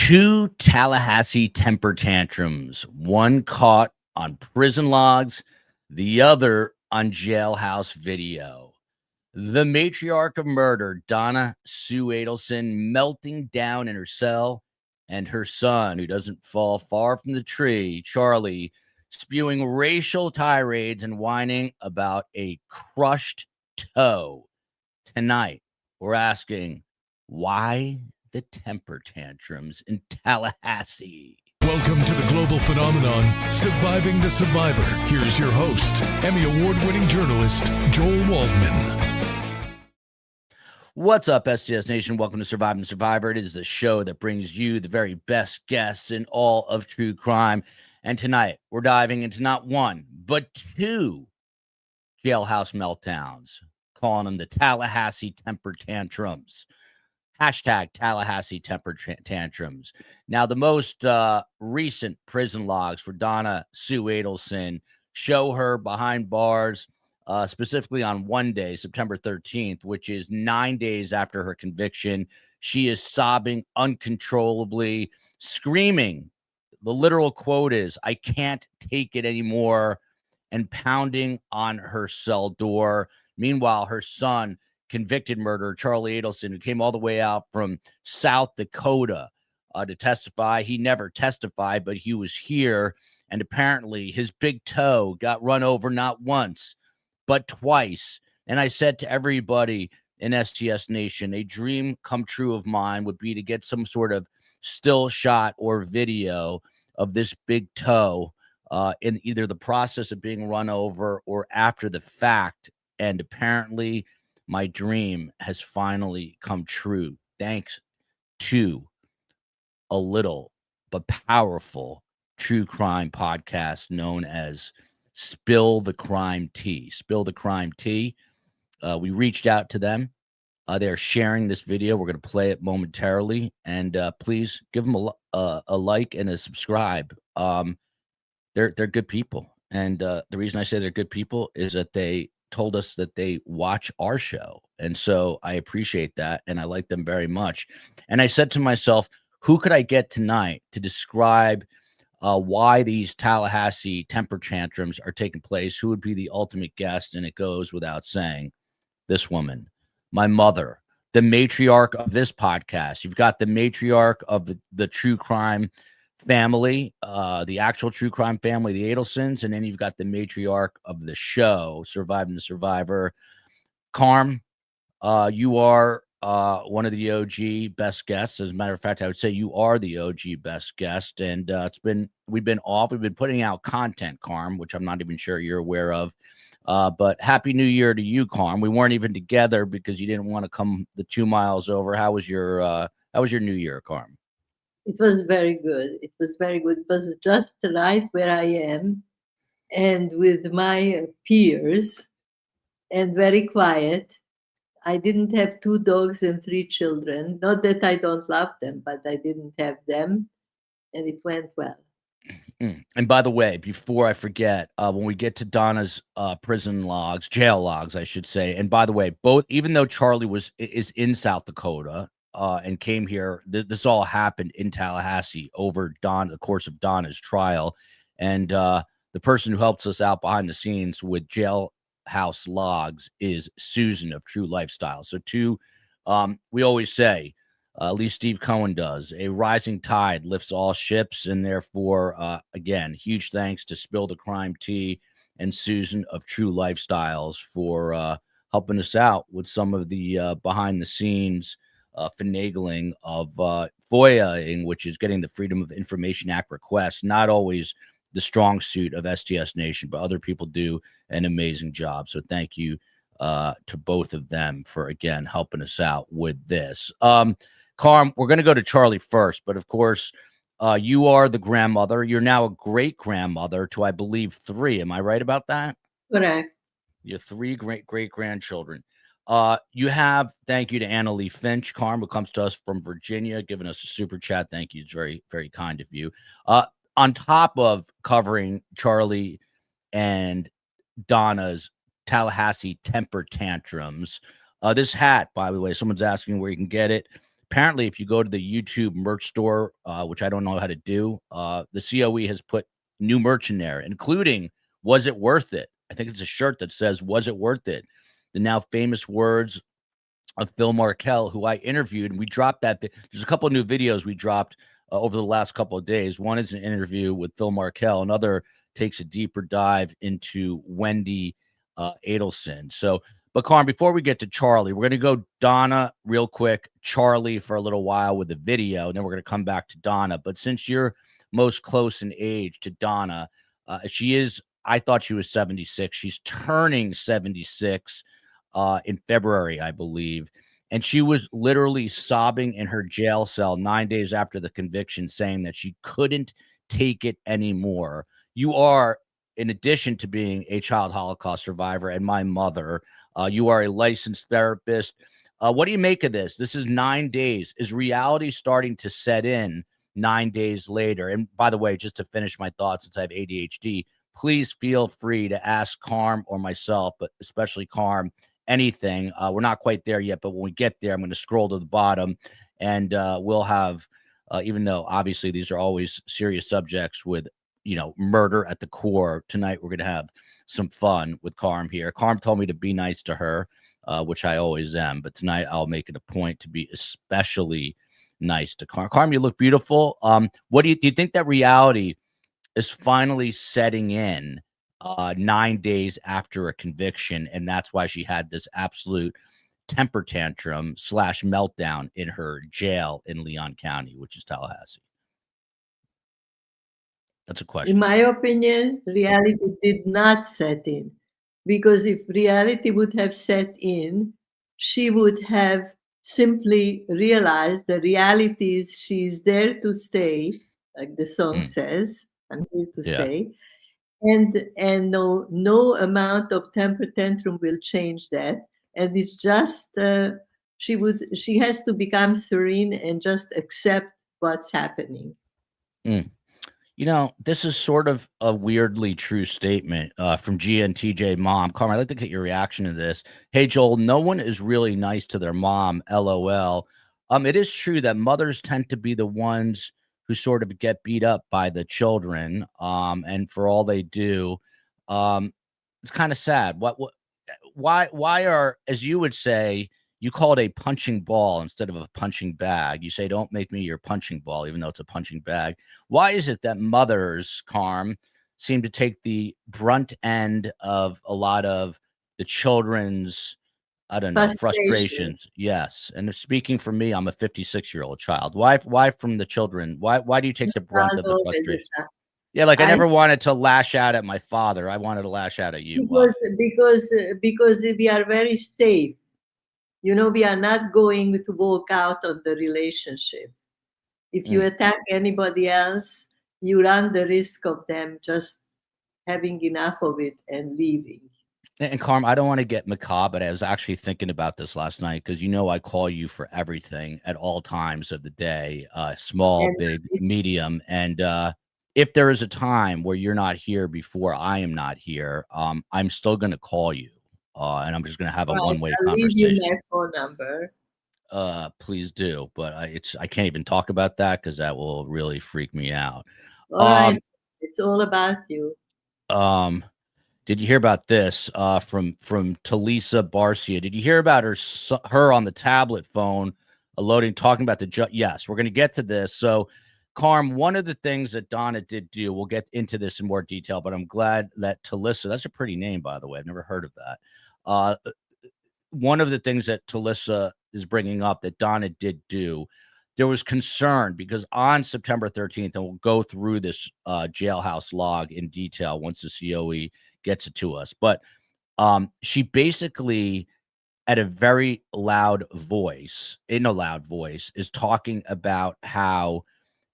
Two Tallahassee temper tantrums, one caught on prison logs, the other on Jailhouse video. The matriarch of murder, Donna Adelson, melting down in her cell, and her son, who doesn't fall far from the tree, Charlie, spewing racial tirades and whining about a crushed toe. Tonight, we're asking, why the temper tantrums in Tallahassee? Welcome to the global phenomenon, Surviving the Survivor. Here's your host, Emmy award-winning journalist, Joel Waldman. What's up, STS Nation? Welcome to Surviving the Survivor. It is the show that brings you the very best guests in all of true crime. And tonight, we're diving into not one, but two Jailhouse meltdowns, calling them the Tallahassee temper tantrums. Hashtag Tallahassee temper tantrums. Now, the most recent prison logs for Donna Adelson show her behind bars, specifically on one day, September 13th, which is 9 days after her conviction. She is sobbing uncontrollably, screaming. The literal quote is, "I can't take it anymore," and pounding on her cell door. Meanwhile, her son, convicted murderer Charlie Adelson, who came all the way out from South Dakota to testify. He never testified, but he was here, and apparently his big toe got run over not once, but twice. And I said to everybody in STS Nation, a dream come true of mine would be to get some sort of still shot or video of this big toe in either the process of being run over or after the fact. And apparently my dream has finally come true, thanks to a little but powerful true crime podcast known as Spill the Crime Tea. Spill the Crime Tea. We reached out to them. They're sharing this video. We're going to play it momentarily. And please give them a like and a subscribe. They're good people. And the reason I say they're good people is that they told us that they watch our show. And so I appreciate that. And I like them very much. And I said to myself, who could I get tonight to describe why these Tallahassee temper tantrums are taking place? Who would be the ultimate guest? And it goes without saying, this woman, my mother, the matriarch of this podcast. You've got the matriarch of the true crime family, the actual true crime family, the Adelsons, and then you've got the matriarch of the show, Surviving the Survivor. Karm, you are one of the OG best guests. As a matter of fact, I would say you are the OG best guest, and we've been putting out content, Karm, which I'm not even sure you're aware of. But Happy New Year to you, Karm. We weren't even together because you didn't want to come the 2 miles over. How was your New Year, Karm? It was very good. It was very good. It was just right where I am and with my peers and very quiet. I didn't have 2 dogs and 3 children. Not that I don't love them, but I didn't have them, and it went well. And by the way, before I forget, when we get to Donna's prison logs, jail logs, I should say, and by the way, even though Charlie is in South Dakota, and came here. This all happened in Tallahassee over the course of Donna's trial. And the person who helps us out behind the scenes with Jailhouse logs is Susan of True Lifestyle. So we always say, at least Steve Cohen does, a rising tide lifts all ships. And therefore, again, huge thanks to Spill the Crime Tea and Susan of True Lifestyles for helping us out with some of the behind the scenes finagling of FOIA, which is getting the Freedom of Information Act requests. Not always the strong suit of STS Nation, but other people do an amazing job. So thank you to both of them for, again, helping us out with this. Karm, we're going to go to Charlie first, but of course, you are the grandmother. You're now a great-grandmother to, I believe, 3. Am I right about that? Correct. You're 3 great-grandchildren. You have, thank you to Anna Lee Finch, Karm, who comes to us from Virginia, giving us a super chat. Thank you. It's very, very kind of you. On top of covering Charlie and Donna's Tallahassee temper tantrums, this hat, by the way, someone's asking where you can get it. Apparently, if you go to the YouTube merch store, which I don't know how to do, the COE has put new merch in there, including "Was It Worth It?" I think it's a shirt that says "Was It Worth It?" The now famous words of Phil Markel, who I interviewed, and we dropped that. There's a couple of new videos we dropped over the last couple of days. One is an interview with Phil Markel. Another takes a deeper dive into Wendi Adelson. So, but Karm, before we get to Charlie, we're going to go Donna real quick, Charlie for a little while with the video, and then we're going to come back to Donna. But since you're most close in age to Donna, she is, I thought she was 76. She's turning 76 in February, I believe. And she was literally sobbing in her jail cell 9 days after the conviction, saying that she couldn't take it anymore. You are, in addition to being a child Holocaust survivor and my mother, you are a licensed therapist. What do you make of this? This is 9 days. Is reality starting to set in 9 days later? And by the way, just to finish my thoughts, since I have ADHD, please feel free to ask Karm or myself, but especially Karm, anything. We're not quite there yet, but when we get there, I'm going to scroll to the bottom, and we'll have, even though obviously these are always serious subjects with, murder at the core, tonight we're going to have some fun with Karm here. Karm told me to be nice to her, which I always am, but tonight I'll make it a point to be especially nice to Karm. Karm, you look beautiful. What do you think that reality is finally setting in 9 days after a conviction, and that's why she had this absolute temper tantrum / meltdown in her jail in Leon County, which is Tallahassee? That's a question. In my opinion, reality did not set in, because if reality would have set in, she would have simply realized the reality is she's there to stay, like the song says, I'm here to stay. And no amount of temper tantrum will change that. And it's just she has to become serene and just accept what's happening. This is sort of a weirdly true statement from GNTJ Mom. Karm, I'd like to get your reaction to this. Hey, Joel, no one is really nice to their mom, LOL. It is true that mothers tend to be the ones who sort of get beat up by the children, and for all they do. It's kind of sad. Why are, as you would say, you call it a punching ball instead of a punching bag. You say, don't make me your punching ball, even though it's a punching bag. Why is it that mothers, Karm, seem to take the brunt end of a lot of the children's, I don't know, frustrations? Yes. And speaking for me, I'm a 56-year-old child. Why from the children? Why do you take the brunt of the frustration? Yeah, like I never wanted to lash out at my father. I wanted to lash out at you. Because we are very safe. We are not going to walk out of the relationship. If you attack anybody else, you run the risk of them just having enough of it and leaving. And Karm, I don't want to get macabre, but I was actually thinking about this last night because I call you for everything at all times of the day, small, big, medium. And if there is a time where you're not here before I am not here, I'm still going to call you. And I'm just going to have a one-way conversation. I'll leave you my phone number. Please do, but I can't even talk about that because that will really freak me out. All right. It's all about you. Did you hear about this from Talisa Barcia? Did you hear about her on the tablet phone loading, talking about the judge? Yes, we're going to get to this. So, Karm, one of the things that Donna did do, we'll get into this in more detail, but I'm glad that Talisa, that's a pretty name, by the way. I've never heard of that. One of the things that Talisa is bringing up that Donna did do, there was concern because on September 13th, and we'll go through this jailhouse log in detail once the COE gets it to us, but she basically, at a very loud voice, is talking about how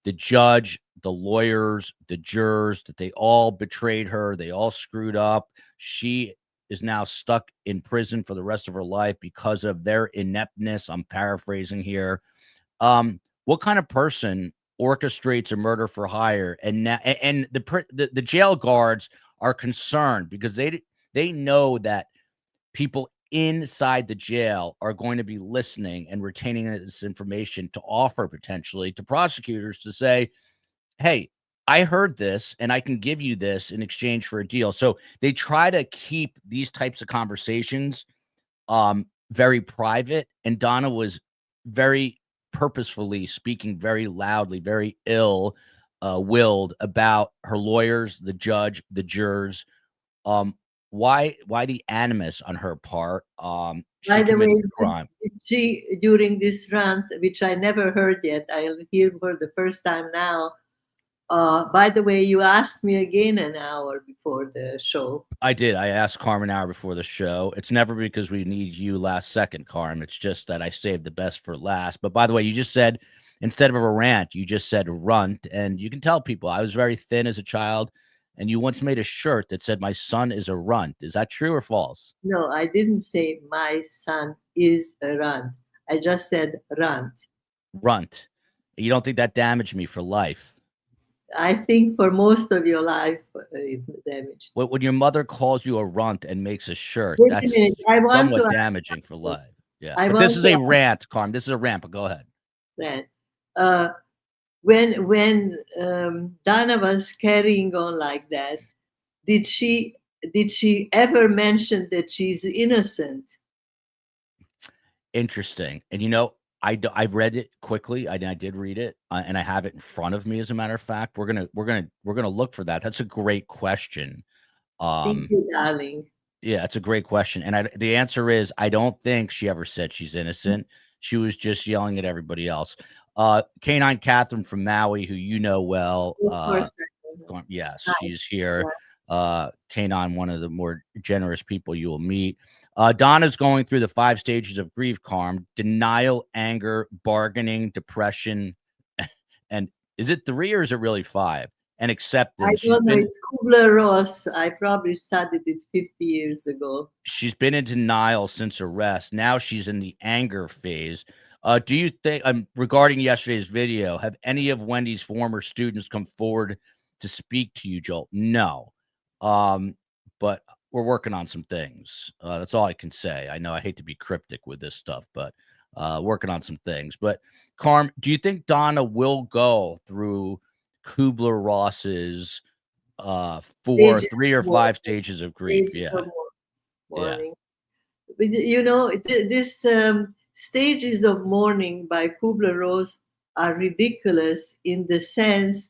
the judge, the lawyers, the jurors, that they all betrayed her. They all screwed up. She is now stuck in prison for the rest of her life because of their ineptness. I'm paraphrasing here. What kind of person orchestrates a murder for hire? And the jail guards are concerned because they know that people inside the jail are going to be listening and retaining this information to offer potentially to prosecutors to say, hey, I heard this and I can give you this in exchange for a deal. So they try to keep these types of conversations very private. And Donna was very purposefully speaking very loudly, very ill willed about her lawyers, the judge, the jurors. Why the animus on her part? She By the way, committed a crime. she, during this rant, which I never heard yet, I'll hear for the first time now. By the way, you asked me again an hour before the show. I did. I asked Karm an hour before the show. It's never because we need you last second, Karm. It's just that I saved the best for last. But by the way, you just said, instead of a rant, you just said runt. And you can tell people I was very thin as a child. And you once made a shirt that said, my son is a runt. Is that true or false? No, I didn't say my son is a runt. I just said runt. Runt. You don't think that damaged me for life? I think for most of your life, it damaged. When your mother calls you a runt and makes a shirt, Wait a that's minute, I want somewhat to damaging for life. Yeah, I but want this is to a rant, Karm. This is a rant, but go ahead. Rant. When Donna was carrying on like that, did she ever mention that she's innocent? Interesting. And you know, I've read it quickly. I did read it, and I have it in front of me. As a matter of fact, we're gonna look for that. That's a great question. Thank you, darling. Yeah, it's a great question, and the answer is I don't think she ever said she's innocent. She was just yelling at everybody else. Canine Catherine from Maui, who you know well. Of course. Yes, Hi. she's here. Canine, one of the more generous people you will meet. Donna's going through the 5 stages of grief, Karm: denial, anger, bargaining, depression, and is it 3 or is it really 5? And acceptance. I don't know. It's Kubler-Ross. I probably studied it 50 years ago. She's been in denial since arrest. Now she's in the anger phase. Do you think, regarding yesterday's video, have any of Wendy's former students come forward to speak to you, Joel? No. But we're working on some things. That's all I can say. I know I hate to be cryptic with this stuff, but working on some things. But Karm, do you think Donna will go through Kubler-Ross's 3 or 5 stages of grief? Yeah. Mourning. But, you know, this stages of mourning by Kubler-Ross are ridiculous in the sense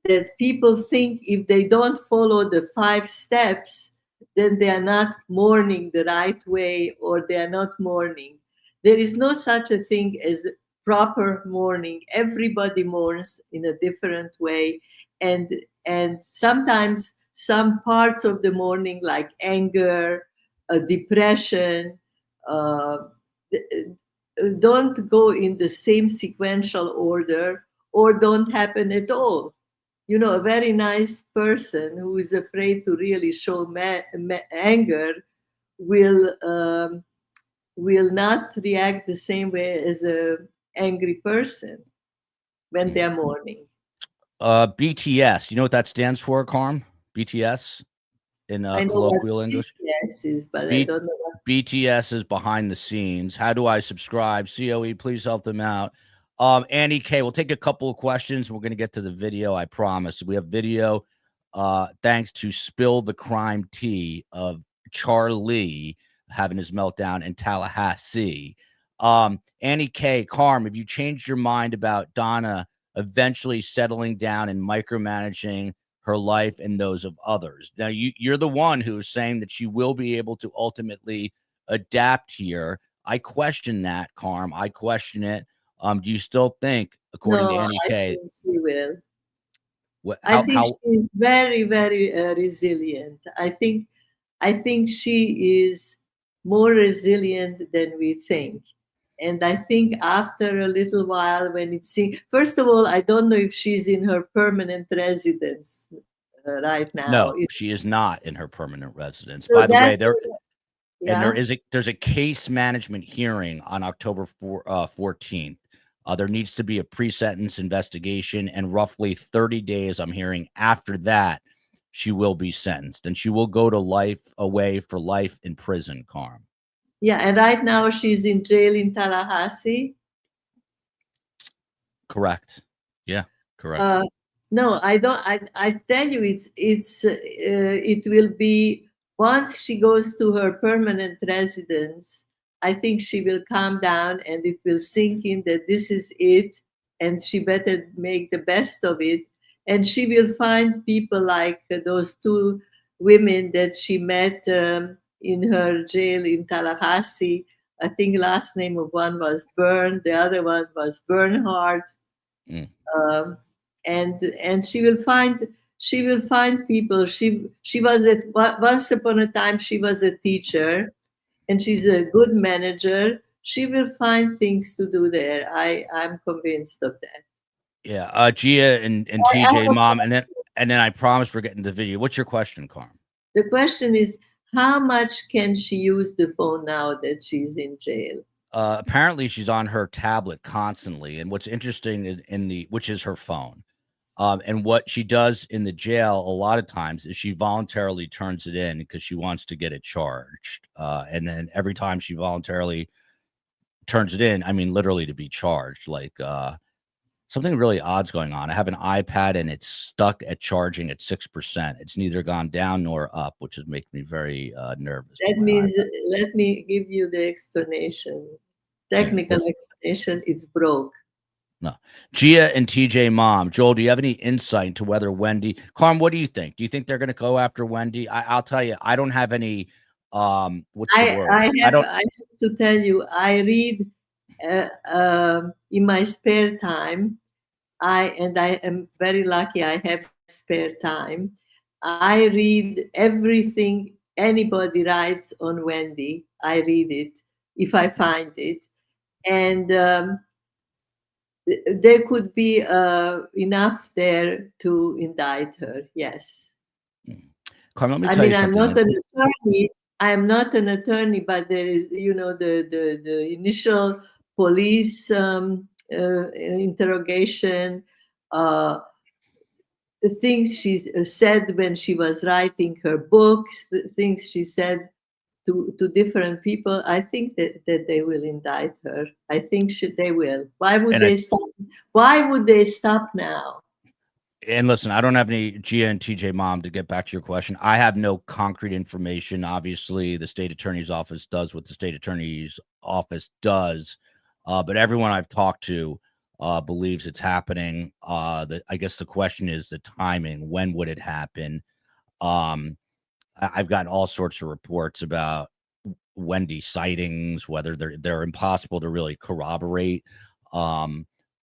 that people think if they don't follow the 5 steps, then they are not mourning the right way, or they are not mourning. There is no such a thing as proper mourning. Everybody mourns in a different way. And sometimes some parts of the mourning, like anger, depression, don't go in the same sequential order or don't happen at all. You know, a very nice person who is afraid to really show anger will not react the same way as an angry person when they're mourning. BTS, you know what that stands for, Karm? BTS in colloquial English? BTS is, but I don't know what. BTS is behind the scenes. How do I subscribe? COE, please help them out. Annie K, we'll take a couple of questions. We're going to get to the video, I promise. We have video thanks to Spill the Crime Tea of Charlie having his meltdown in Tallahassee. Annie K, Karm, have you changed your mind about Donna eventually settling down and micromanaging her life and those of others? Now, you're the one who is saying that she will be able to ultimately adapt here. I question that, Karm. I question it. Do you still think, according to Annie K? I think she will. I think she's very, very resilient. I think she is more resilient than we think. And I think after a little while, when it's first of all, I don't know if she's in her permanent residence right now. No, she is not in her permanent residence. So by the way, there's a case management hearing on October 14th. There needs to be a pre-sentence investigation, and roughly 30 days, I'm hearing, after that, she will be sentenced, and she will go to life away for life in prison, Karm. Yeah, and right now she's in jail in Tallahassee. Correct. Yeah, correct. No, I don't. I tell you, it will be once she goes to her permanent residence. I think she will calm down and it will sink in that this is it, and she better make the best of it. And she will find people like those two women that she met in her jail in Tallahassee. I think last name of one was Byrne, the other one was Bernhardt. Mm. Um, and she will find people. She was at once upon a time she was a teacher, and she's a good manager. She will find things to do there. I'm convinced of that. Yeah, Gia and I have TJ, a mom, and then I promise we're getting to the video. What's your question, Karm? The question is, how much can she use the phone now that she's in jail? Apparently she's on her tablet constantly, and what's interesting which is her phone. And what she does in the jail a lot of times is she voluntarily turns it in because she wants to get it charged. And then every time she voluntarily turns it in, I mean, literally to be charged, like something really odd's going on. I have an iPad and it's stuck at charging at 6%. It's neither gone down nor up, which is making me very nervous. That means, let me give you the explanation. Technical explanation, it's broke. No. Gia and TJ, mom. Joel, do you have any insight into whether Wendi, Karm, what do you think? Do you think they're going to go after Wendi? I'll tell you, I don't have any, what's the word? I have to tell you, I read in my spare time. I am very lucky I have spare time. I read everything anybody writes on Wendi. I read it if I find it. And there could be enough there to indict her. Yes. Karm, let me tell you something. I'm not an attorney. I am not an attorney, but there is, the initial police interrogation, the things she said when she was writing her books, the things she said to different people. I think that they will indict her. I think they will. Why would they stop? Why would they stop now? And listen, I don't have any Gia and TJ, mom, to get back to your question. I have no concrete information. Obviously, the state attorney's office does what the state attorney's office does. But everyone I've talked to believes it's happening. I guess the question is the timing. When would it happen? I've gotten all sorts of reports about Wendi sightings, whether they're impossible to really corroborate.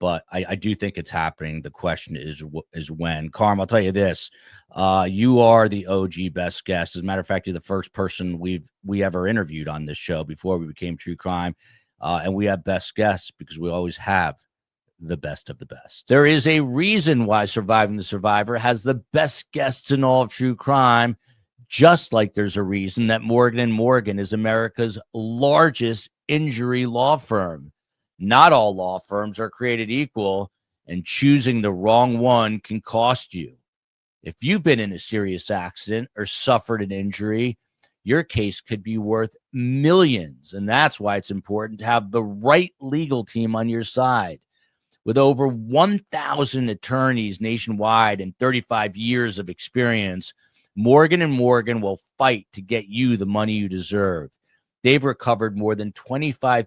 But I do think it's happening. The question is when. Karm, I'll tell you this. You are the OG best guest. As a matter of fact, you're the first person we ever interviewed on this show before we became True Crime. And we have best guests because we always have the best of the best. There is a reason why Surviving the Survivor has the best guests in all of true crime, just like there's a reason that Morgan & Morgan is America's largest injury law firm. Not all law firms are created equal, and choosing the wrong one can cost you. If you've been in a serious accident or suffered an injury, your case could be worth millions, and that's why it's important to have the right legal team on your side. With over 1,000 attorneys nationwide and 35 years of experience, Morgan & Morgan will fight to get you the money you deserve. They've recovered more than $25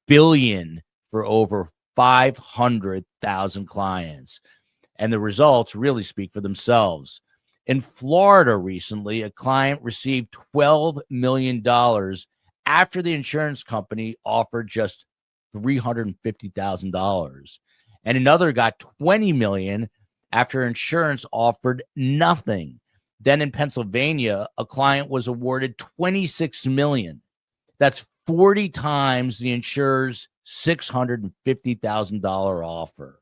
billion for over 500,000 clients. And the results really speak for themselves. In Florida recently, a client received $12 million after the insurance company offered just $350,000. And another got $20 million after insurance offered nothing. Then in Pennsylvania, a client was awarded $26 million. That's 40 times the insurer's $650,000 offer.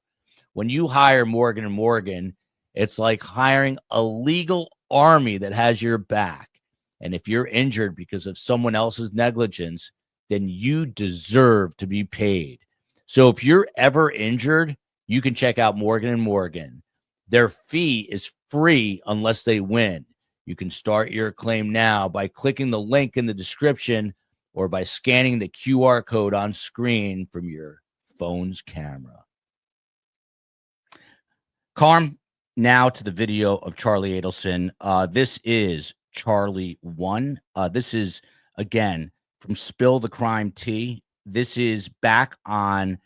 When you hire Morgan & Morgan, it's like hiring a legal army that has your back. And if you're injured because of someone else's negligence, then you deserve to be paid. So if you're ever injured, you can check out Morgan & Morgan. Their fee is free unless they win. You can start your claim now by clicking the link in the description or by scanning the QR code on screen from your phone's camera. Karm, now to the video of Charlie Adelson. This is Charlie 1. This is, again, from Spill the Crime Tea. This is back on,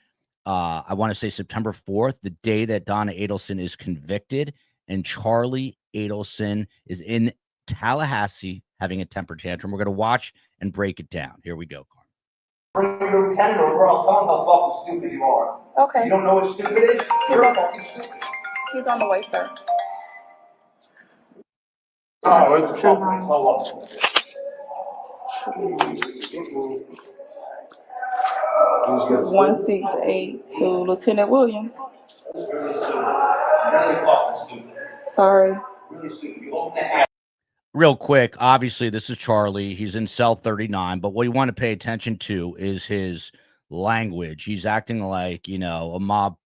I want to say September 4th, the day that Donna Adelson is convicted, and Charlie Adelson is in Tallahassee having a temper tantrum. We're going to watch and break it down. Here we go, Karm. Bring your lieutenant over, I'll tell him how fucking stupid you are. Okay. You don't know what stupid is? You're fucking stupid. He's on the way, sir. Alright, where's the truck? Hold up. 168 to Lieutenant Williams. Really fucking stupid. Sorry. Really stupid. You open the hatch. Real quick, obviously, this is Charlie. He's in cell 39, but what you want to pay attention to is his language. He's acting like, you know, a mob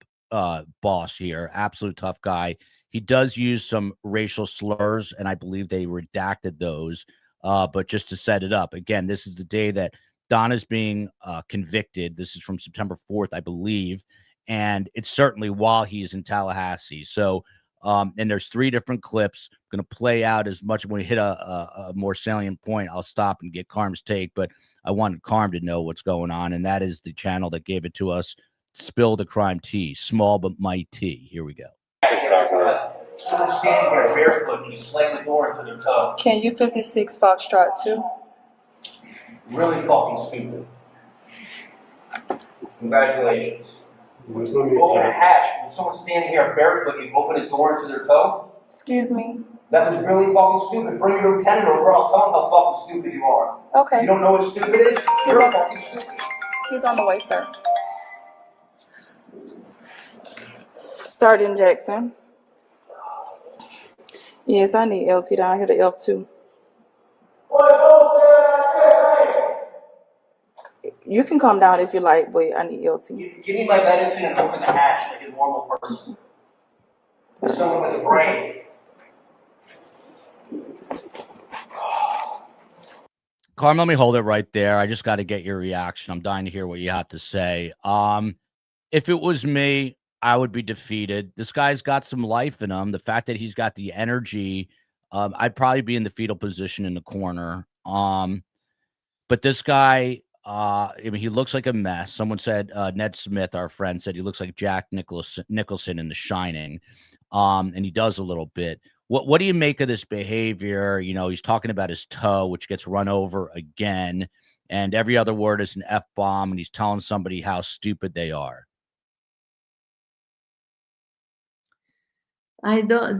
boss here, absolute tough guy. He does use some racial slurs, and I believe they redacted those, but just to set it up. Again, this is the day that Donna's being convicted. This is from September 4th, I believe, and it's certainly while he's in Tallahassee. So, and there's 3 different clips. I'm going to play out as much. When we hit a more salient point, I'll stop and get Karm's take, but I wanted Karm to know what's going on, and that is the channel that gave it to us, Spill the Crime Tea, small but mighty. Here we go. Someone's standing here barefoot and you slam the door into their toe. Can you 56 Foxtrot 2? Really fucking stupid. Congratulations. You open a hatch, when someone's standing here barefoot, you open a door into their toe? Excuse me. That was really fucking stupid. Bring your lieutenant over, I'll tell him how fucking stupid you are. Okay. You don't know what stupid is? You're fucking stupid. He's on the way, sir. Sergeant Jackson. Yes, I need LT down here to F2. You can come down if you like, but I need LT. Give me my medicine and open the hatch like a normal person. There's someone with a brain. Karm, let me hold it right there. I just got to get your reaction. I'm dying to hear what you have to say. If it was me, I would be defeated. This guy's got some life in him. The fact that he's got the energy, I'd probably be in the fetal position in the corner. But this guy, I mean, he looks like a mess. Someone said, Ned Smith, our friend, said he looks like Jack Nicholson in The Shining. And he does a little bit. What do you make of this behavior? You know, he's talking about his toe, which gets run over again, and every other word is an F-bomb, and he's telling somebody how stupid they are. I don't.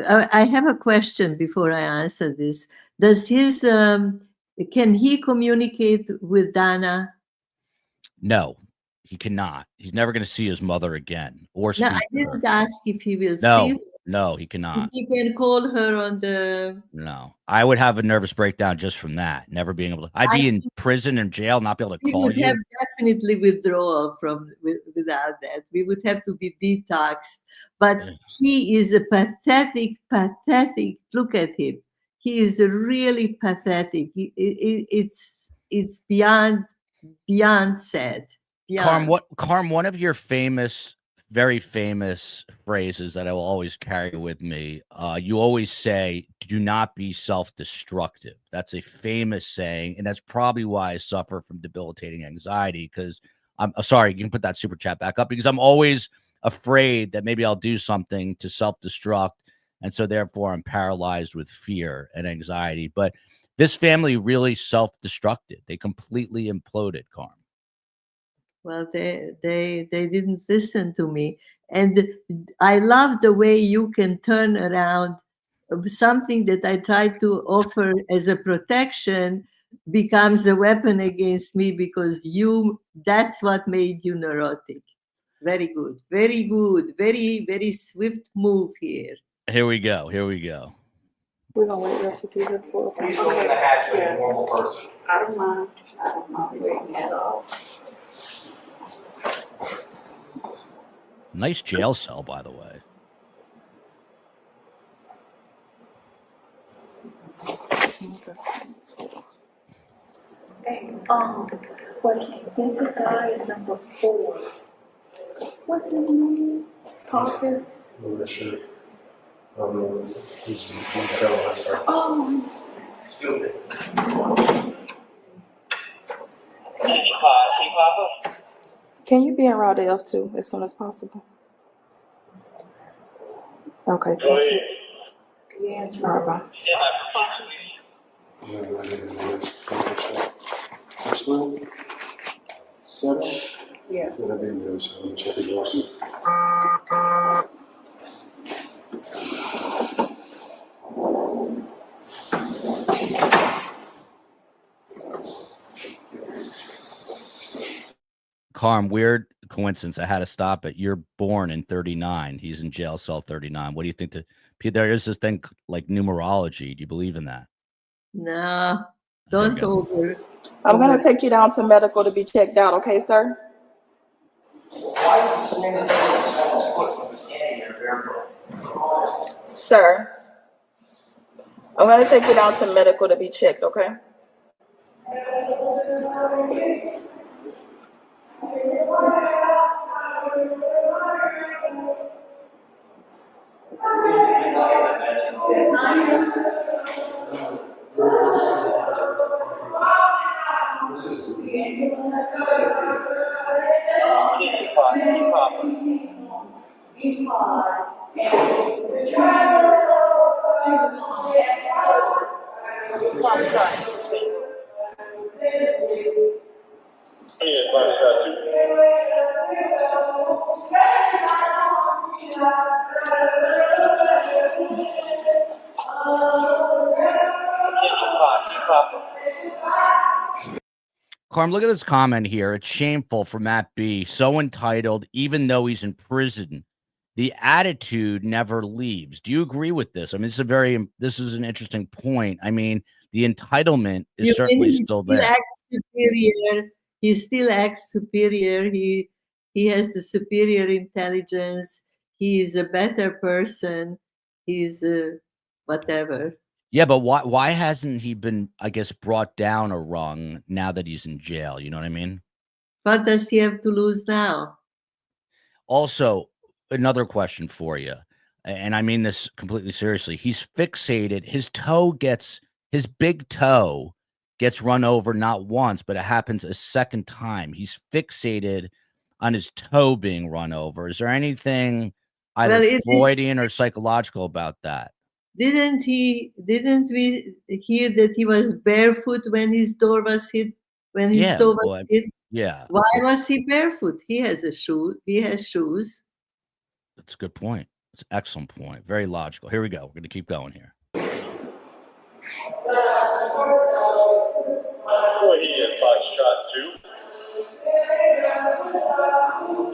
I have a question before I answer this. Does his can he communicate with Donna? No, he cannot. He's never going to see his mother again. Or speak No, I to her. didn't ask if he will No, see. no, he cannot. If he can call her on the. No, I would have a nervous breakdown just from that. Never being able to. I'd be in prison and jail, not be able to We call would you. have definitely withdrawal from without that. We would have to be detoxed. But he is a pathetic. Look at him. He is really pathetic. It's beyond sad. Karm, one of your very famous phrases that I will always carry with me. You always say, "Do not be self-destructive." That's a famous saying, and that's probably why I suffer from debilitating anxiety. Because I'm sorry, you can put that super chat back up, because I'm always afraid that maybe I'll do something to self-destruct, and so therefore I'm paralyzed with fear and anxiety. But this family really self-destructed. They completely imploded, Karm. Well, they didn't listen to me. And I love the way you can turn around something that I tried to offer as a protection becomes a weapon against me, because that's what made you neurotic. Very good. Very good. Very, very swift move here. Here we go. We're going to wait there to get her for Please open the hatch like a normal person. I don't mind waiting at all. Nice jail cell, by the way. Question. There's a guy at number 4. What's his name? Parker? I'm not sure. I don't know who's Jailhouse. Oh. Can you be in Raw F2 as soon as possible? Okay. Thank you. Yeah. All right, bye. First one? 7? Yeah. That'd be in there, so let me check his roster. Karm, weird coincidence. I had to stop it. You're born in 39. He's in jail cell 39. What do you think? There is this thing like numerology. Do you believe in that? No, don't over. I'm going to take you down to medical to be checked out, okay, sir? Why did you stand in someone's foot when you're standing here barefoot? Sir, I'm going to take you down to medical to be checked, okay? Karm, look at this comment here. It's shameful for Matt B. So entitled, even though he's in prison. The attitude never leaves. Do you agree with this? I mean, this is an interesting point. I mean, the entitlement is certainly still there. Acts superior. He still acts superior. He has the superior intelligence. He is a better person. He's whatever. Yeah, but why hasn't he been, I guess, brought down a rung now that he's in jail? You know what I mean? What does he have to lose now? Also, another question for you, and I mean this completely seriously. He's fixated. His big toe gets run over not once, but it happens a second time. He's fixated on his toe being run over. Is there anything either Freudian or psychological about that? Didn't we hear that he was barefoot when his door was hit? When his toe was hit? Yeah. Why was he barefoot? He has shoes. That's a good point. It's an excellent point. Very logical. Here we go. We're going to keep going here.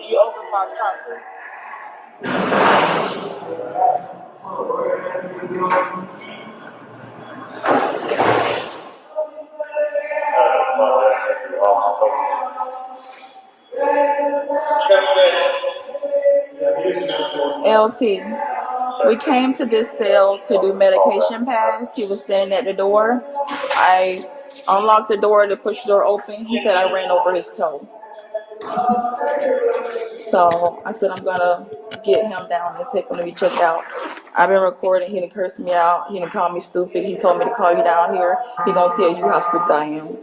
You open my trunk. LT, we came to this cell to do medication pass. He was standing at the door. I unlocked the door to push the door open. He said I ran over his toe. So I said I'm gonna get him down and take him to be checked out. I've been recording. He done cursed me out. He done called me stupid. He told me to call you down here. He gonna tell you how stupid I am.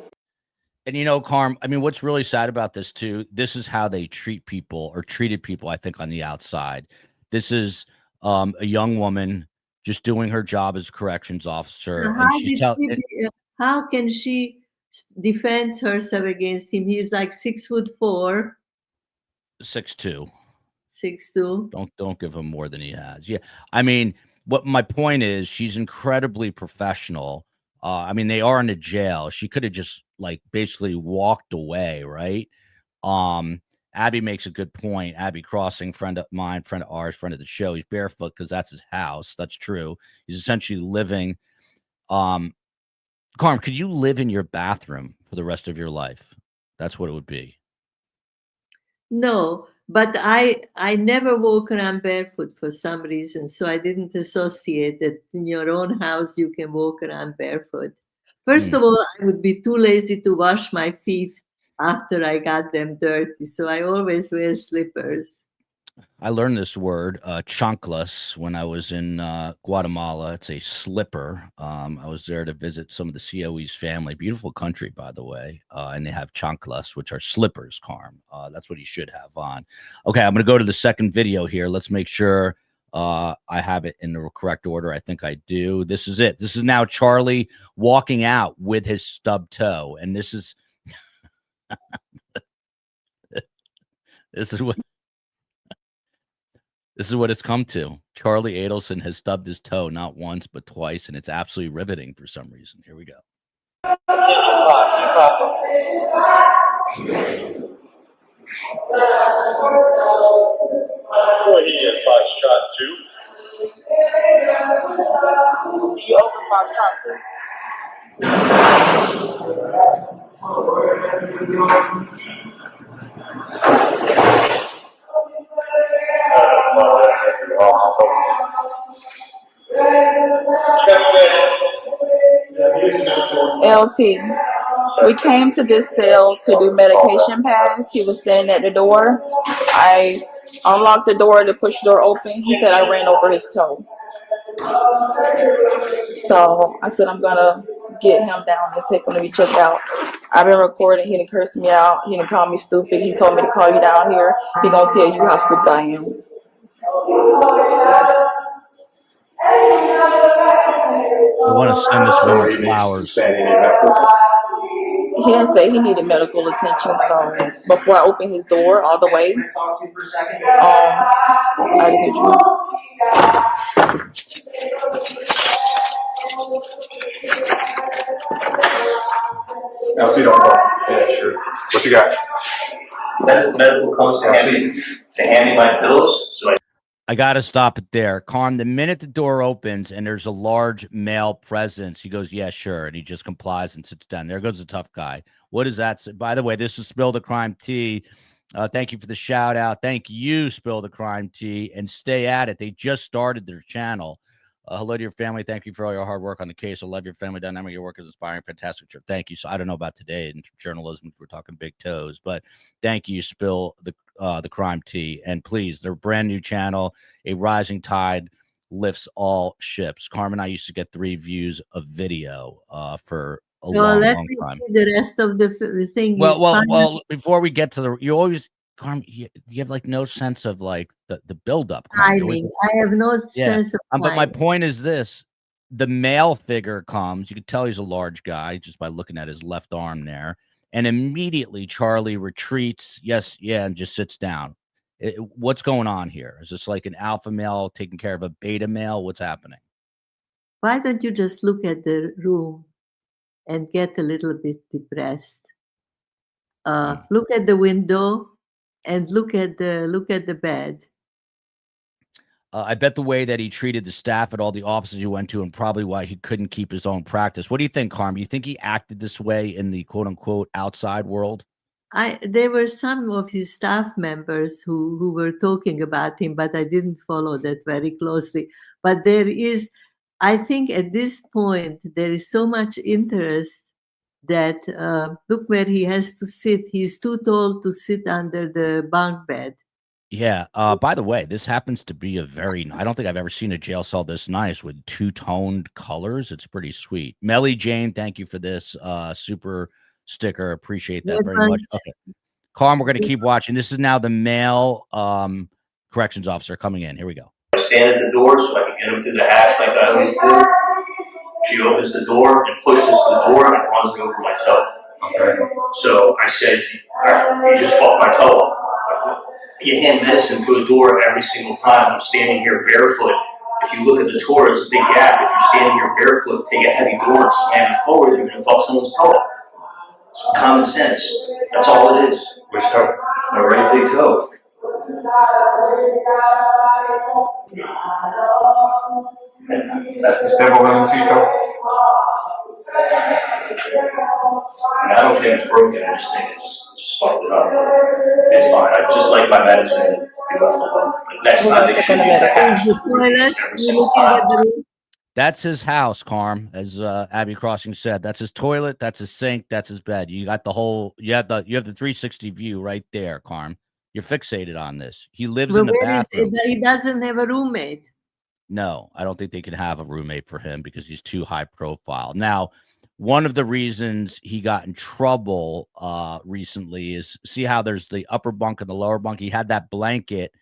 And you know, Karm, I mean, what's really sad about this too, this is how they treat people or treated people, I think, on the outside. This is a young woman just doing her job as a corrections officer. How can she defend herself against him? He's like 6'4". 6'2". 6'2". Don't give him more than he has. Yeah. I mean, what my point is, she's incredibly professional. I mean, they are in a jail. She could have just like basically walked away, right? Abby makes a good point. Abby Crossing, friend of mine, friend of ours, friend of the show. He's barefoot because that's his house. That's true. He's essentially living. Karm, could you live in your bathroom for the rest of your life? That's what it would be. No, but I never walk around barefoot for some reason, so I didn't associate that in your own house you can walk around barefoot. First of all, I would be too lazy to wash my feet after I got them dirty, so I always wear slippers. I learned this word, chanclas, when I was in Guatemala. It's a slipper. I was there to visit some of the COE's family. Beautiful country, by the way. And they have chanclas, which are slippers, Karm. That's what you should have on. Okay, I'm going to go to the second video here. Let's make sure I have it in the correct order. I think I do. This is it. This is now Charlie walking out with his stubbed toe. And this is... This is what it's come to. Charlie Adelson has stubbed his toe not once but twice, and it's absolutely riveting for some reason. Here we go. Foxtrot 2. You open Foxtrot 2. LT, we came to this cell to do medication pass. He was standing at the door. I unlocked the door to push the door open. He said I ran over his toe. So I said I'm gonna get him down and take him to be checked out. I've been recording. He didn't curse me out. He didn't call me stupid. He told me to call you down here. He gonna tell you how stupid I am. I want to send this woman flowers. He didn't say he needed medical attention, so before I opened his door all the way, I did you. LC don't know. Yeah, sure. What you got? Medical comes to hand me my pills. So I got to stop it there. Karm, the minute the door opens and there's a large male presence, he goes, yeah, sure. And he just complies and sits down. There goes the tough guy. What does that say? By the way, this is Spill the Crime Tea. Thank you for the shout out. Thank you, Spill the Crime Tea. And stay at it. They just started their channel. Hello to your family. Thank you for all your hard work on the case. I love your family dynamic. Your work is inspiring. Fantastic. Thank you. So I don't know about today in journalism. We're talking big toes, but thank you, Spill the Crime Tea. And please, their brand new channel, A Rising Tide Lifts All Ships. Karm and I used to get 3 views of video for a long time. See the rest of the thing. Well, before we get to the, you always, Karm, you have like no sense of like the buildup. I have no sense of but my point is this: the male figure comes. You can tell he's a large guy just by looking at his left arm there, and immediately Charlie retreats. Yes, yeah, and just sits down. What's going on here? Is this like an alpha male taking care of a beta male? What's happening? Why don't you just look at the room and get a little bit depressed? Look at the window. And look at the bed. I bet the way that he treated the staff at all the offices he went to, and probably why he couldn't keep his own practice. What do you think, Karm? You think he acted this way in the quote unquote outside world? There were some of his staff members who were talking about him, but I didn't follow that very closely. But there is, I think at this point, there is so much interest that look where he has to sit. He's too tall to sit under the bunk bed. Yeah. By the way, this happens to be I don't think I've ever seen a jail cell this nice with 2-toned colors. It's pretty sweet. Melly Jane, thank you for this super sticker. Appreciate that very much. Okay. Karm, we're going to keep watching. This is now the male corrections officer coming in. Here we go. I stand at the door so I can get him through the hatch like I always do. She opens the door and pushes the door and runs over my toe. Okay. So I said, you just fucked my toe up. You hand medicine through a door every single time. I'm standing here barefoot. If you look at the door, it's a big gap. If you're standing here barefoot, take a heavy door and slam it forward, you're going to fuck someone's toe up. It's common sense. That's all it is. Which toe? My right big toe. That's the stable on the toe? I don't think it's broken. I just think it just fucked it up. It's fine. I just like my medicine. Next time they should use the hatch. You looking at the room? That's his house, Karm, as Abby Crossing said. That's his toilet, that's his sink, that's his bed. You got the whole you have the 360 view right there, Karm. You're fixated on this. He lives in the bathroom. He doesn't have a roommate. No, I don't think they could have a roommate for him because he's too high profile. Now, one of the reasons he got in trouble recently is, see how there's the upper bunk and the lower bunk. He had that blanket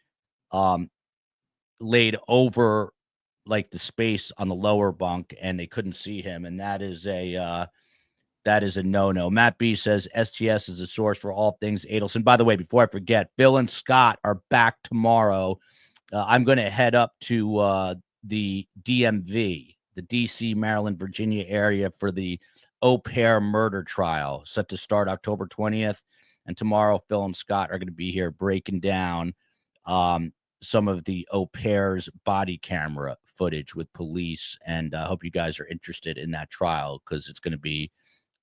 laid over like the space on the lower bunk, and they couldn't see him, and that is a no-no. Matt B says STS is a source for all things Adelson. By the way, before I forget, Phil and Scott are back tomorrow. I'm going to head up to the DMV, the DC, Maryland, Virginia area for the au pair murder trial set to start October 20th. And tomorrow, Phil and Scott are going to be here breaking down some of the au pair's body camera footage with police. And I hope you guys are interested in that trial because it's going to be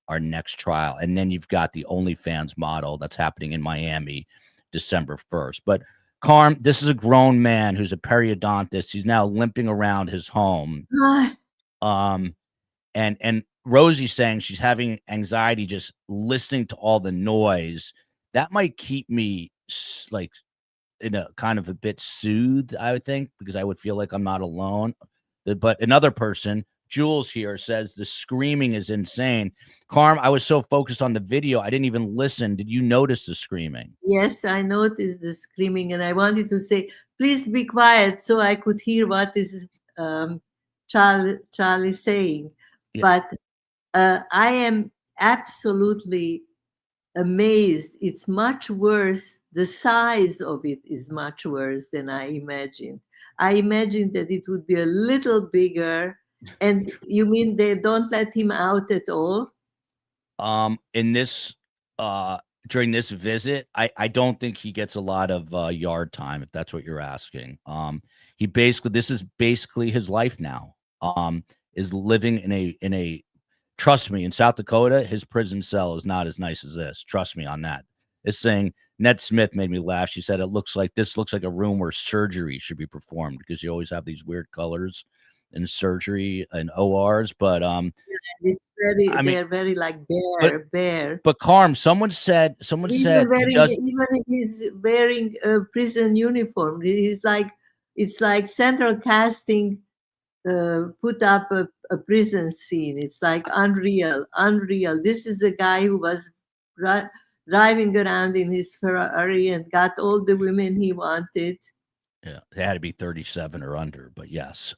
our next trial. And then you've got the OnlyFans model that's happening in Miami December 1st. But Karm, this is a grown man who's a periodontist. He's now limping around his home. And Rosie's saying she's having anxiety just listening to all the noise. That might keep me like in a kind of a bit soothed, I would think, because I would feel like I'm not alone. But another person, Jules here, says the screaming is insane. Karm, I was so focused on the video, I didn't even listen. Did you notice the screaming? Yes, I noticed the screaming, and I wanted to say, please be quiet so I could hear what is Charlie saying. Yeah. But I am absolutely amazed. It's much worse. The size of it is much worse than I imagined. I imagined that it would be a little bigger. And you mean they don't let him out at all? In this during this visit, I don't think he gets a lot of yard time, if that's what you're asking. This is basically his life now. Is living in a trust me, in South Dakota, his prison cell is not as nice as this. Trust me on that. It's saying Ned Smith made me laugh. She said this looks like a room where surgery should be performed because you always have these weird colors in surgery and ORs. But it's they're very like bare. But Karm, someone said even if he's wearing a prison uniform, it's like central casting put up a prison scene. It's like unreal. This is a guy who was driving around in his Ferrari and got all the women he wanted. Yeah, they had to be 37 or under, but yes.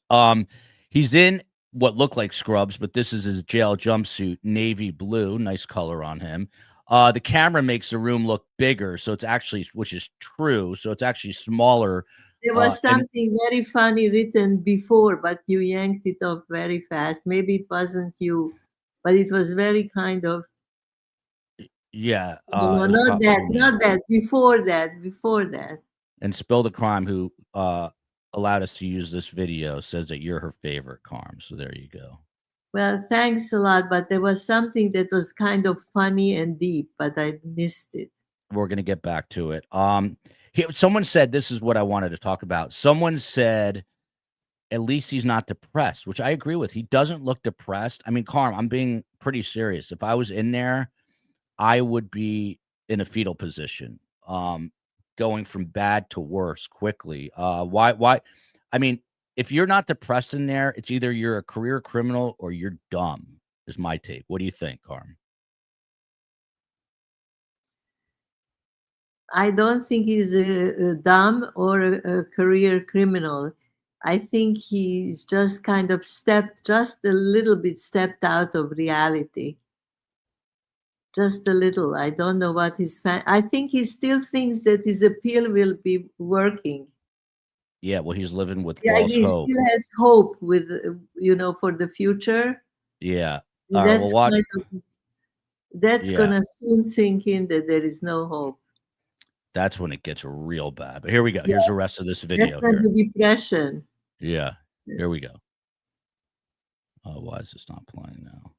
He's in what look like scrubs, but this is his jail jumpsuit, navy blue, nice color on him. The camera makes the room look bigger, so it's actually, which is true, so it's actually smaller. There was something very funny written before, but you yanked it off very fast. Maybe it wasn't you, but it was very kind of. Yeah. Not that. Before that. And Spill the Crime, who allowed us to use this video, says that you're her favorite, Karm. So there you go. Well, thanks a lot. But there was something that was kind of funny and deep, but I missed it. We're going to get back to it. Someone said, this is what I wanted to talk about. Someone said, at least he's not depressed, which I agree with. He doesn't look depressed. I mean, Karm, I'm being pretty serious. If I was in there, I would be in a fetal position, going from bad to worse quickly. Why? I mean, if you're not depressed in there, it's either you're a career criminal or you're dumb, is my take. What do you think, Karm? I don't think he's a dumb or a career criminal. I think he's just kind of stepped out of reality. Just a little. I don't know what his I think he still thinks that his appeal will be working. Yeah, well, he's living with false hope. He still has hope with, for the future. Yeah. That's gonna soon sink in that there is no hope. That's when it gets real bad. But here we go. Here's the rest of this video. That's when the depression. Yeah. Here we go. Oh, why is this not playing now?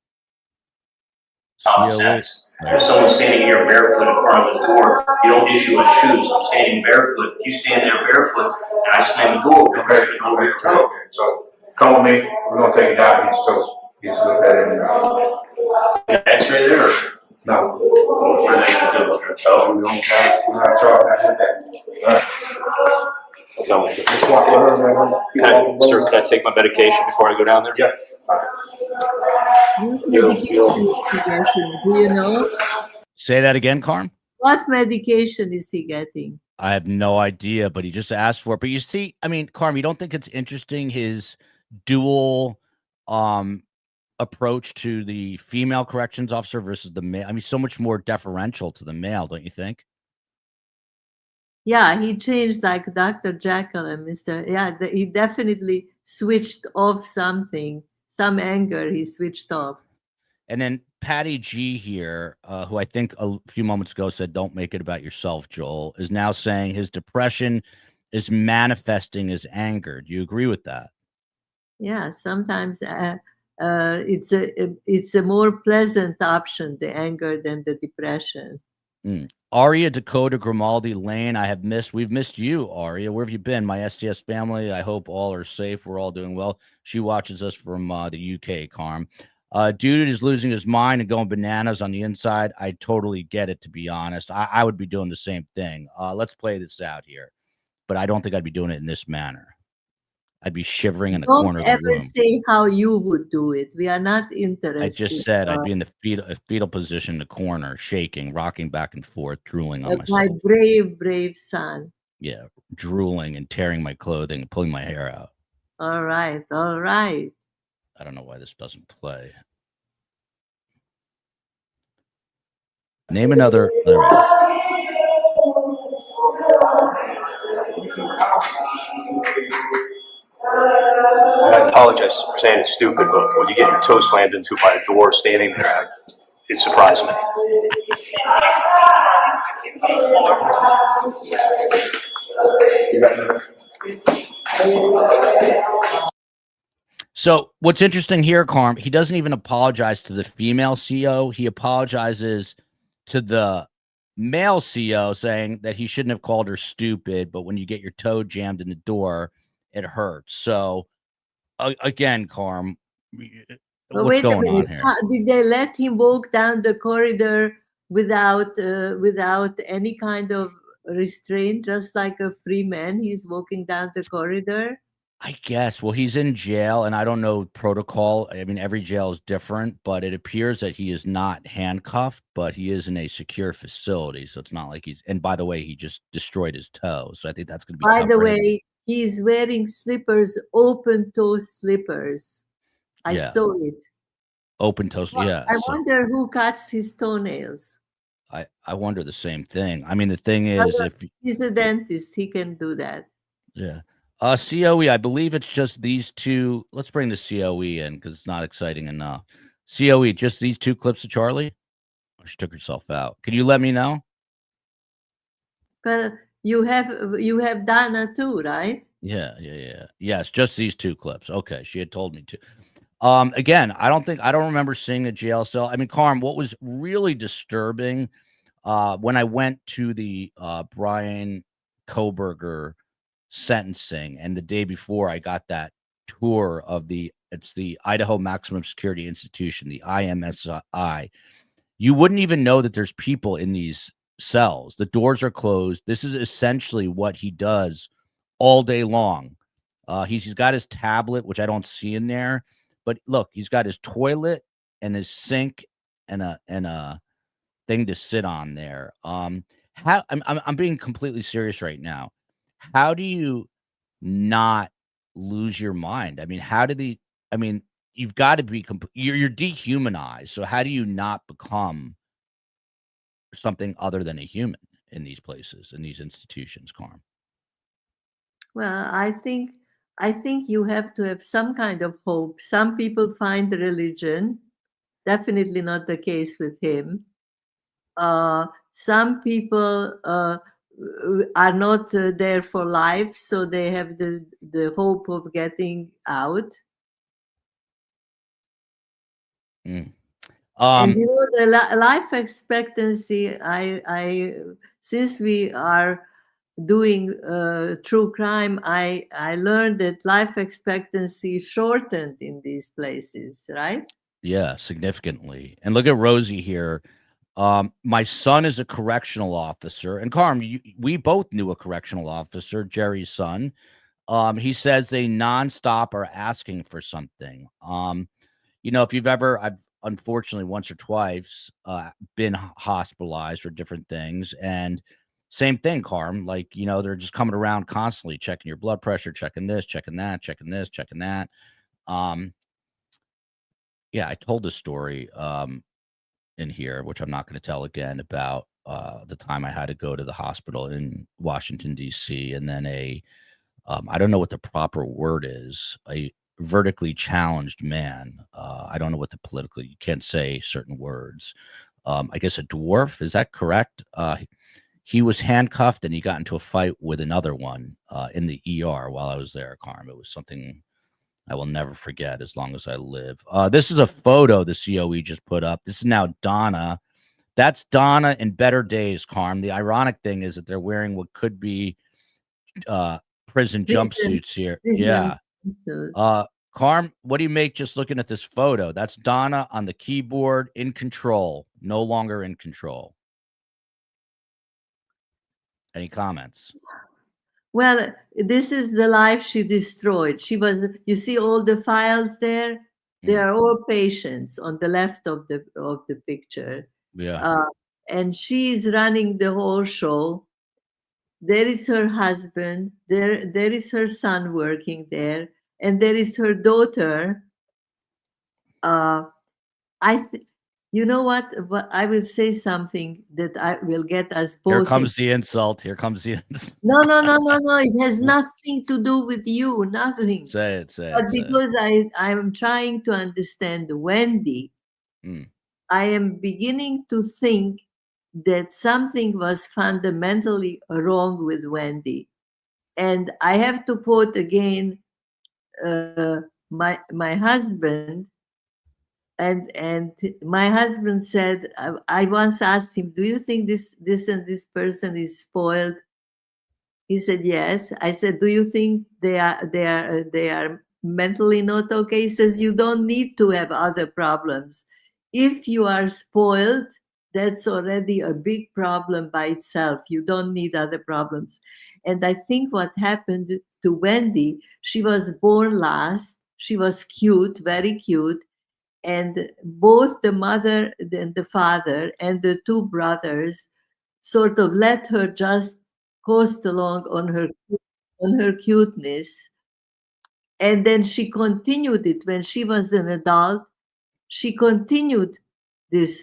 Common sense. If someone's standing here barefoot in front of the door, you don't issue us shoes. I'm standing barefoot. If you stand there barefoot and I slam the door, you're ready to go over your toe. So Come with me. We're gonna take it down. He's supposed to look at it. X-ray there? Or? No. What are they gonna do? Look at her toe? We're not trying that. Come with me. Just walk with her, man. Sir, can I take my medication before I go down there? Yeah. What medication is he getting? Do you know? Say that again, Karm. What medication is he getting? I have no idea, but he just asked for it. But you see, I mean, Karm, you don't think it's interesting his dual approach to the female corrections officer versus the male? I mean, so much more deferential to the male, don't you think? Yeah, he changed like Dr. Jekyll and Mr. Yeah, he definitely switched off something, some anger he switched off. And then Patty G here, who I think a few moments ago said, don't make it about yourself, Joel, is now saying his depression is manifesting as anger. Do you agree with that? Yeah, sometimes it's a more pleasant option, the anger, than the depression. Aria Dakota Grimaldi Lane, we've missed you, Aria. Where have you been? My STS family, I hope all are safe. We're all doing well. She watches us from the UK, Karm. Dude is losing his mind and going bananas on the inside. I totally get it, to be honest. I would be doing the same thing. Let's play this out here. But I don't think I'd be doing it in this manner. I'd be shivering in the corner of the room. Don't ever say how you would do it. We are not interested. I just said I'd be in the fetal position in the corner, shaking, rocking back and forth, drooling on myself. My brave, brave son. Yeah, drooling and tearing my clothing and pulling my hair out. All right, all right. I don't know why this doesn't play. Name another. I apologize for saying it's stupid, but when you get your toe slammed into by a door standing there, it surprised me. So what's interesting here, Karm, he doesn't even apologize to the female CO. He apologizes to the male CO, saying that he shouldn't have called her stupid, but when you get your toe jammed in the door, it hurts. So again, Karm, what's going on here? Did they let him walk down the corridor without any kind of restraint, just like a free man? He's walking down the corridor. I guess. Well, he's in jail, and I don't know protocol. I mean, every jail is different, but it appears that he is not handcuffed, but he is in a secure facility. So it's not like he's. And by the way, he just destroyed his toe, so I think that's going to be. By the way, he's wearing slippers, open-toe slippers. I saw it. Open toes. Yeah. I wonder who cuts his toenails. I wonder the same thing. I mean, the thing is, if he's a dentist, he can do that. Yeah. COE, I believe it's just these two. Let's bring the COE in because it's not exciting enough. COE, just these two clips of Charlie? Or she took herself out. Can you let me know? But you have Donna too, right? Yeah. Yes, just these two clips. Okay, she had told me to. Again, I don't remember seeing a jail cell. I mean, Karm, what was really disturbing when I went to the Brian Koberger sentencing, and the day before I got that tour of the Idaho Maximum Security Institution, the IMSI. You wouldn't even know that there's people in these cells. The doors are closed. This is essentially what he does all day long. He's got his tablet, which I don't see in there, but look, he's got his toilet and his sink and a thing to sit on there. I'm being completely serious right now. How do you not lose your mind? I mean, you've got to be, you're dehumanized. So how do you not become something other than a human in these places, in these institutions, Karm? Well, I think you have to have some kind of hope. Some people find religion. Definitely not the case with him. Some people are not there for life, so they have the hope of getting out. And the life expectancy, since we are doing true crime, I learned that life expectancy shortened in these places, right? Yeah, significantly. And look at Rosie here. My son is a correctional officer, and Karm, we both knew a correctional officer, Jerry's son. He says they nonstop are asking for something. If you've ever, I've unfortunately once or twice been hospitalized for different things, and same thing, Karm. Like, they're just coming around constantly, checking your blood pressure, checking this, checking that, checking this, checking that. Yeah, I told this story in here, which I'm not going to tell again, about the time I had to go to the hospital in Washington, D.C., and then I don't know what the proper word is, a vertically challenged man. I don't know what you can't say certain words. I guess a dwarf, is that correct? He was handcuffed and he got into a fight with another one in the ER while I was there, Karm. It was something I will never forget as long as I live. This is a photo the COE just put up. This is now Donna. That's Donna in better days, Karm. The ironic thing is that they're wearing what could be prison jumpsuits here. Yeah. Karm, what do you make just looking at this photo? That's Donna on the keyboard, in control, no longer in control. Any comments? Well, this is the life she destroyed. You see all the files there? They are all patients on the left of the picture. Yeah. And she's running the whole show. There is her husband. There is her son working there. And there is her daughter. You know what? I will say something that I will get us both. Here comes the insult. Here comes the insult. No. It has nothing to do with you. Nothing. Say it. But because I'm trying to understand Wendi, I am beginning to think that something was fundamentally wrong with Wendi. And I have to quote again my husband. And my husband said, I once asked him, do you think this and this person is spoiled? He said, yes. I said, do you think they are mentally not okay? He says, you don't need to have other problems. If you are spoiled, that's already a big problem by itself. You don't need other problems. And I think what happened to Wendi, she was born last. She was cute, very cute. And both the mother and the father and the two brothers sort of let her just coast along on her cuteness. And then she continued it when she was an adult. She continued this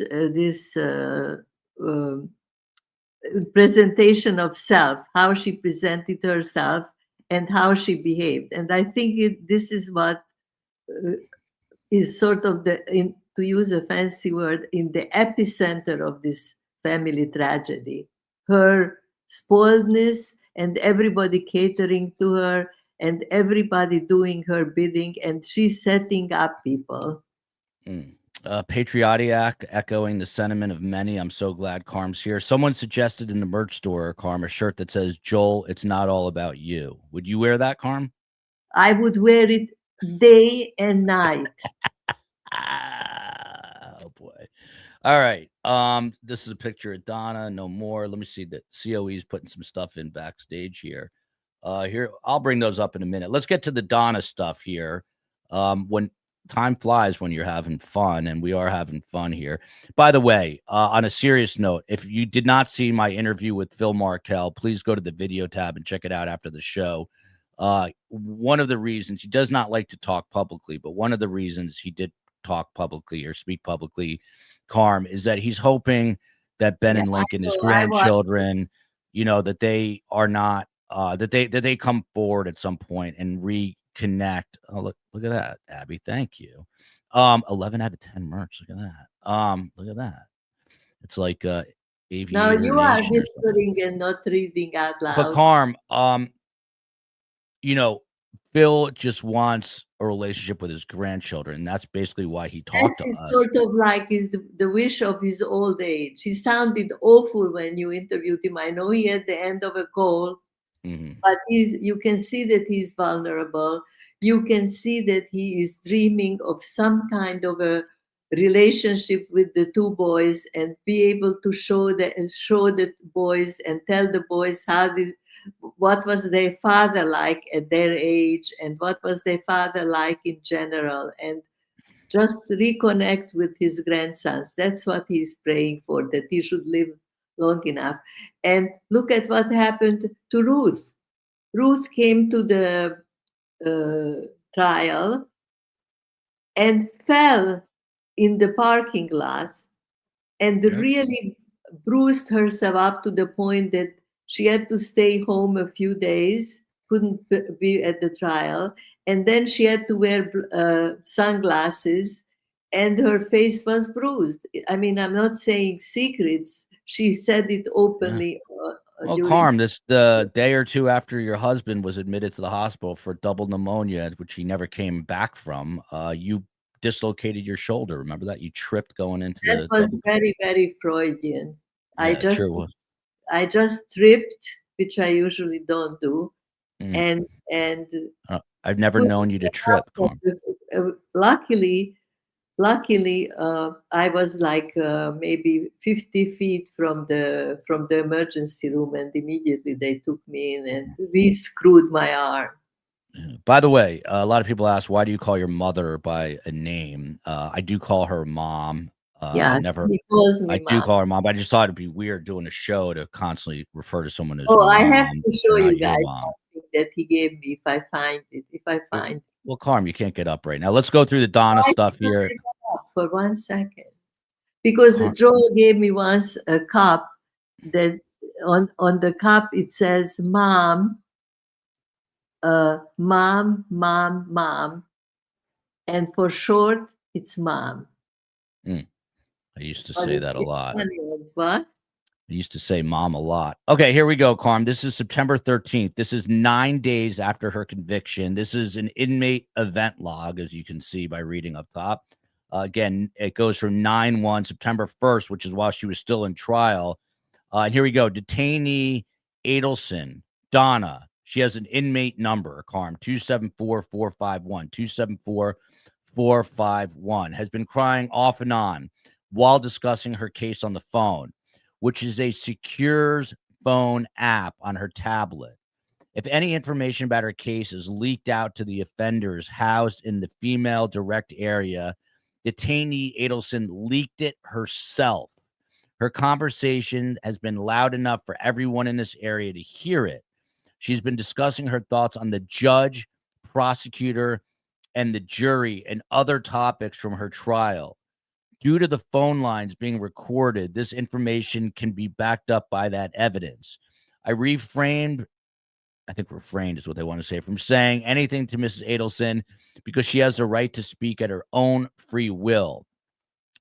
presentation of self, how she presented herself and how she behaved. And I think this is what is sort of to use a fancy word, in the epicenter of this family tragedy. Her spoiledness and everybody catering to her and everybody doing her bidding, and she's setting up people. Patriotic, echoing the sentiment of many. I'm so glad Karm's here. Someone suggested in the merch store, Karm, a shirt that says, Joel, it's not all about you. Would you wear that, Karm? I would wear it day and night. Oh boy. All right. This is a picture of Donna. No more. Let me see. The COE is putting some stuff in backstage here. Here, I'll bring those up in a minute. Let's get to the Donna stuff here. When time flies when you're having fun, and we are having fun here. By the way, on a serious note, if you did not see my interview with Phil Markel, please go to the video tab and check it out after the show. One of the reasons he does not like to talk publicly, but one of the reasons he did talk publicly or speak publicly, Karm, is that he's hoping that Ben and Lincoln, his grandchildren, that they are not, that they come forward at some point and reconnect. Oh, look at that, Abby. Thank you. 11 out of 10 merch. Look at that. Look at that. It's like aviator. Now you are whispering and not reading out loud. But Karm, Phil just wants a relationship with his grandchildren. And that's basically why he talked to us. Sort of like the wish of his old age. He sounded awful when you interviewed him. I know he had the end of a cold. But you can see that he's vulnerable. You can see that he is dreaming of some kind of a relationship with the two boys and be able to show the boys and tell the boys what was their father like at their age and what was their father like in general, and just reconnect with his grandsons. That's what he's praying for, that he should live long enough. And look at what happened to Ruth. Ruth came to the trial and fell in the parking lot and really bruised herself up to the point that she had to stay home a few days, couldn't be at the trial. And then she had to wear sunglasses and her face was bruised. I mean, I'm not saying secrets. She said it openly. Well, Karm, the day or two after your husband was admitted to the hospital for double pneumonia, which he never came back from, you dislocated your shoulder. Remember that? You tripped going into that was very, very Freudian. Yeah, sure was. I just tripped, which I usually don't do, and I've never known you to trip, Karm. Luckily, I was like maybe 50 feet from the emergency room, and immediately they took me in and re-screwed my arm. By the way, a lot of people ask, why do you call your mother by a name? I do call her mom. Yeah, she calls me mom. Do call her mom, but I just thought it'd be weird doing a show to constantly refer to someone as mom. I have to show you guys something that he gave me if I find it. Well, Karm, you can't get up right now. Let's go through the Donna stuff here. For 1 second. Because Joel gave me once a cup that on the cup it says mom, mom, mom, mom. And for short, it's mom. I used to say that a lot. Funny, what? I used to say mom a lot. Okay, here we go, Karm. This is September 13th. This is 9 days after her conviction. This is an inmate event log, as you can see by reading up top. Again, it goes from 9/1, September 1st, which is while she was still in trial. And here we go. Detainee Adelson, Donna. She has an inmate number, Karm, 274451. 274451. Has been crying off and on while discussing her case on the phone, which is a secure phone app on her tablet. If any information about her case is leaked out to the offenders housed in the female direct area, detainee Adelson leaked it herself. Her conversation has been loud enough for everyone in this area to hear it. She's been discussing her thoughts on the judge, prosecutor, and the jury and other topics from her trial. Due to the phone lines being recorded, this information can be backed up by that evidence. I think refrained is what they want to say, from saying anything to Mrs. Adelson because she has the right to speak at her own free will.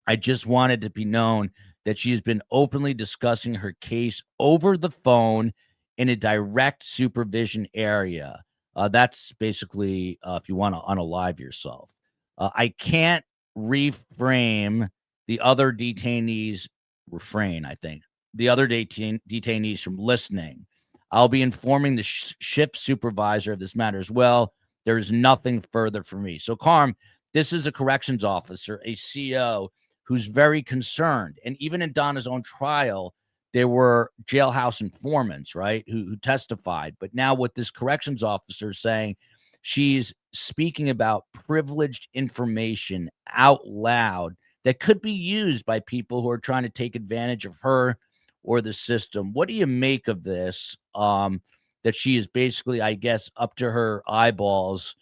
I just wanted to be known that she has been openly discussing her case over the phone in a direct supervision area. That's basically if you want to unalive yourself. I can't reframe the other detainees, the other detainees from listening. I'll be informing the shift supervisor of this matter as well. There is nothing further for me. So, Karm, this is a corrections officer, a CO, who's very concerned. And even in Donna's own trial, there were jailhouse informants, right, who testified. But now what this corrections officer is saying, she's speaking about privileged information out loud that could be used by people who are trying to take advantage of her or the system. What do you make of this? That she is basically, I guess, up to her eyeballs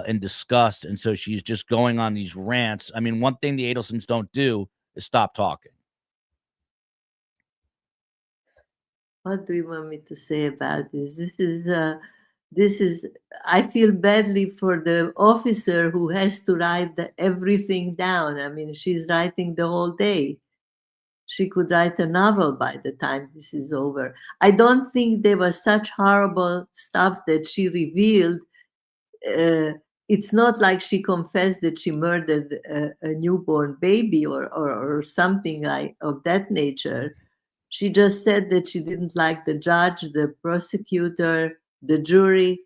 in disgust, and so she's just going on these rants. I mean, one thing the Adelsons don't do is stop talking. What do you want me to say about this? This is. I feel badly for the officer who has to write everything down. I mean, she's writing the whole day. She could write a novel by the time this is over. I don't think there was such horrible stuff that she revealed. It's not like she confessed that she murdered a newborn baby or something like of that nature. She just said that she didn't like the judge, the prosecutor, the jury,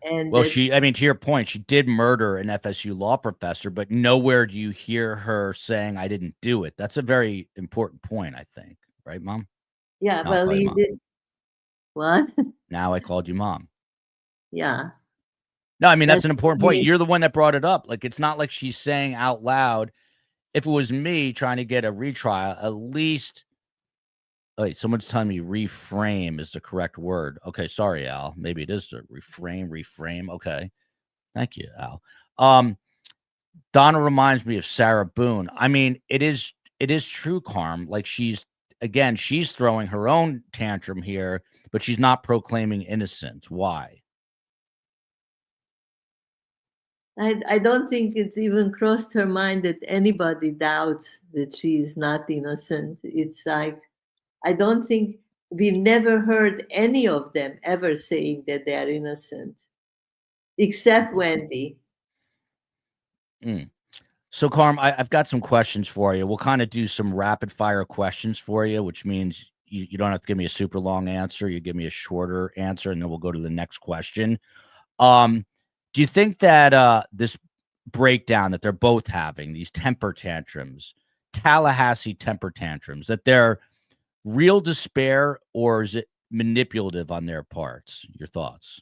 and Well, that, I mean, to your point, she did murder an FSU law professor, but nowhere do you hear her saying, I didn't do it. That's a very important point, I think. Right, Mom? yeah, Now I'll well, call you he Mom. did. What? Now I called you Mom. Yeah. No, I mean, that's That's an important point. he- You're the one that brought it up. Like, it's not like she's saying out loud. If it was me trying to get a retrial, at least. Wait, someone's telling me reframe is the correct word. Okay, sorry, Al. Maybe it is the reframe. Okay. Thank you, Al. Donna reminds me of Sarah Boone. I mean, it is true, Karm. Like she's throwing her own tantrum here, but she's not proclaiming innocence. Why? I don't think it even crossed her mind that anybody doubts that she is not innocent. It's like, I don't think we've never heard any of them ever saying that they are innocent, except Wendi. Mm. So, Karm, I've got some questions for you. We'll kind of do some rapid fire questions for you, which means you don't have to give me a super long answer. You give me a shorter answer, and then we'll go to the next question. Do you think that this breakdown that they're both having, these temper tantrums, Tallahassee temper tantrums, that they're real despair, or is it manipulative on their parts? Your thoughts?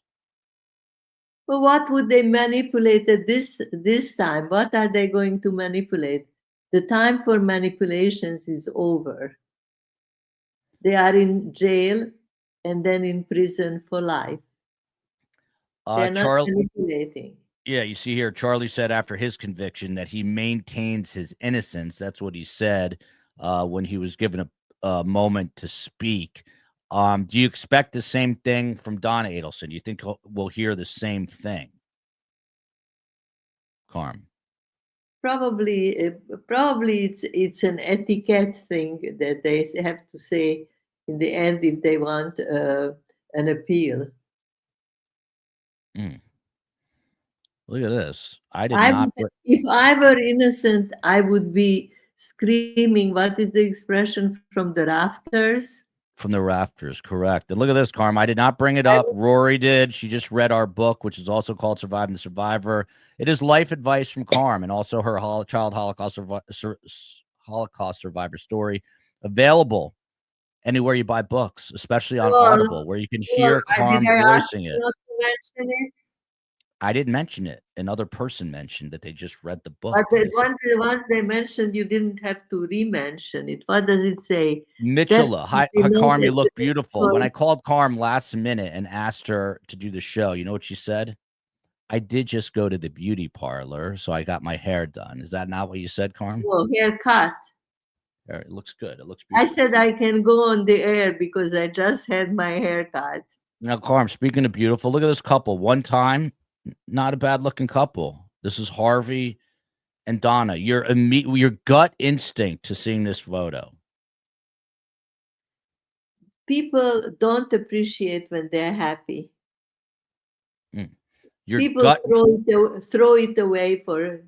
Well, what would they manipulate at this time? What are they going to manipulate? The time for manipulations is over. They are in jail and then in prison for life. They're not manipulating. Yeah, you see here, Charlie said after his conviction that he maintains his innocence. That's what he said when he was given a moment to speak. Do you expect the same thing from Donna Adelson? Do you think we'll hear the same thing? Karm. Probably it's an etiquette thing that they have to say in the end if they want an appeal. Look at this. I did not. If I were innocent, I would be screaming. What is the expression, from the rafters? From the rafters, correct. And look at this, Karm. I did not bring it up. Rory did. She just read our book, which is also called Surviving the Survivor. It is life advice from Karm and also her child Holocaust survivor story, available anywhere you buy books, especially on Audible, where you can hear Karm voicing it. Not to mention it. I didn't mention it. Another person mentioned that they just read the book. But once they mentioned, you didn't have to re-mention it. What does it say? Mitchella, hi Karm, you look beautiful. When I called Karm last minute and asked her to do the show, you know what she said? I did just go to the beauty parlor, so I got my hair done. Is that not what you said, Karm? No, haircut. It looks good. It looks beautiful. I said I can go on the air because I just had my haircut. Now, Karm, speaking of beautiful, look at this couple. One time, not a bad looking couple. This is Harvey and Donna. Your gut instinct to seeing this photo. People don't appreciate when they're happy. People throw it away for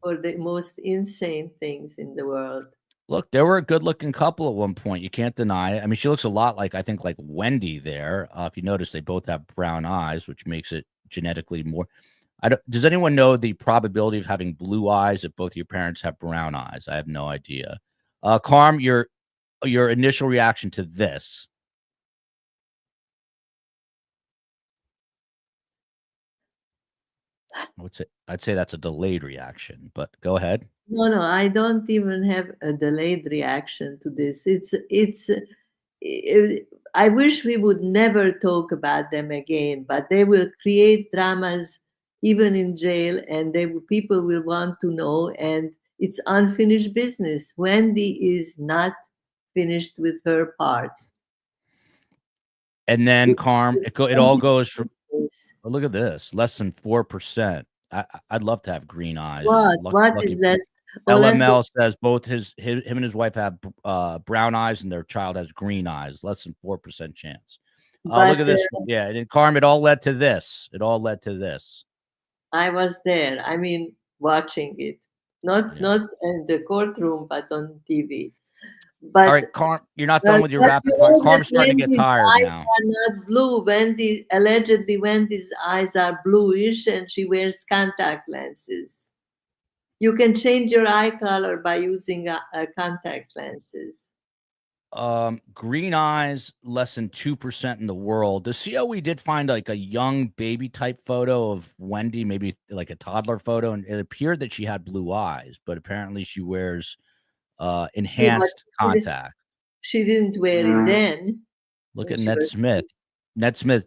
the most insane things in the world. Look, they were a good-looking couple at one point. You can't deny it. I mean, she looks a lot like, I think, like Wendi there. If you notice, they both have brown eyes, which makes it genetically more. Does anyone know the probability of having blue eyes if both your parents have brown eyes? I have no idea. Karm, your initial reaction to this. I'd say that's a delayed reaction, but go ahead. No, I don't even have a delayed reaction to this. I wish we would never talk about them again, but they will create dramas even in jail, and people will want to know, and it's unfinished business. Wendi is not finished with her part. And then Karm, it all goes from. Oh, look at this, less than 4%. I'd love to have green eyes. What is that? LML says both him and his wife have brown eyes, and their child has green eyes. Less than 4% chance. Look at this. Yeah, and Karm, it all led to this. I was there. I mean, watching it, not in the courtroom, but on TV. But All right, Karm, you're not done with your rapid you fire. know that Karm's starting to get Wendy's tired eyes now. are not blue. Allegedly Wendy's eyes are bluish, and she wears contact lenses. You can change your eye color by using contact lenses. Green eyes, less than 2% in the world. The COE did find like a young baby type photo of Wendi, maybe like a toddler photo, and it appeared that she had blue eyes, but apparently she wears enhanced contact. She didn't wear it then. Look when at she Ned was- Smith. Ned Smith,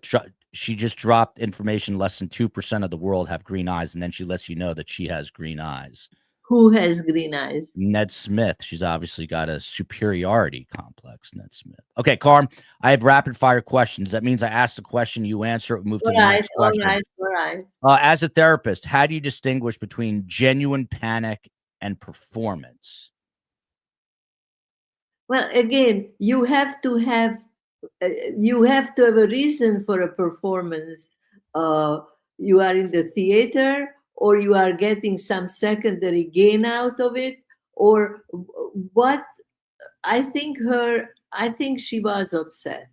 she just dropped information less than 2% of the world have green eyes, and then she lets you know that she has green eyes. Who has green eyes? Ned Smith. She's obviously got a superiority complex, Ned Smith. Okay, Karm, I have rapid fire questions. That means I ask the question, you answer it, move to the next question. All right. As a therapist, how do you distinguish between genuine panic and performance? Well, again, you have to have a reason for a performance. You are in the theater, or you are getting some secondary gain out of it, or what? I think she was upset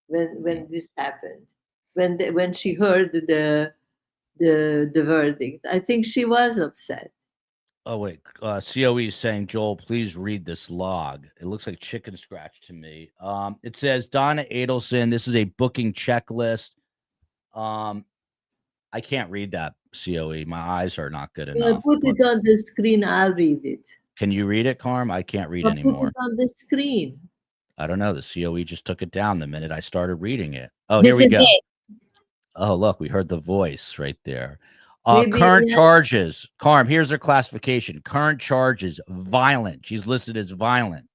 when this happened, when she heard the verdict. I think she was upset. Oh, wait. COE is saying, Joel, please read this log. It looks like chicken scratch to me. It says, Donna Adelson, this is a booking checklist. I can't read that, COE. My eyes are not good enough. Put it on the screen. I'll read it. Can you read it, Karm? I can't read Put anymore. it on the screen. I don't know. The COE just took it down the minute I started reading it. Oh, here we go. Oh, look, we heard the voice right there. Current charges. Karm, here's their classification. Current charges, violent. She's listed as violent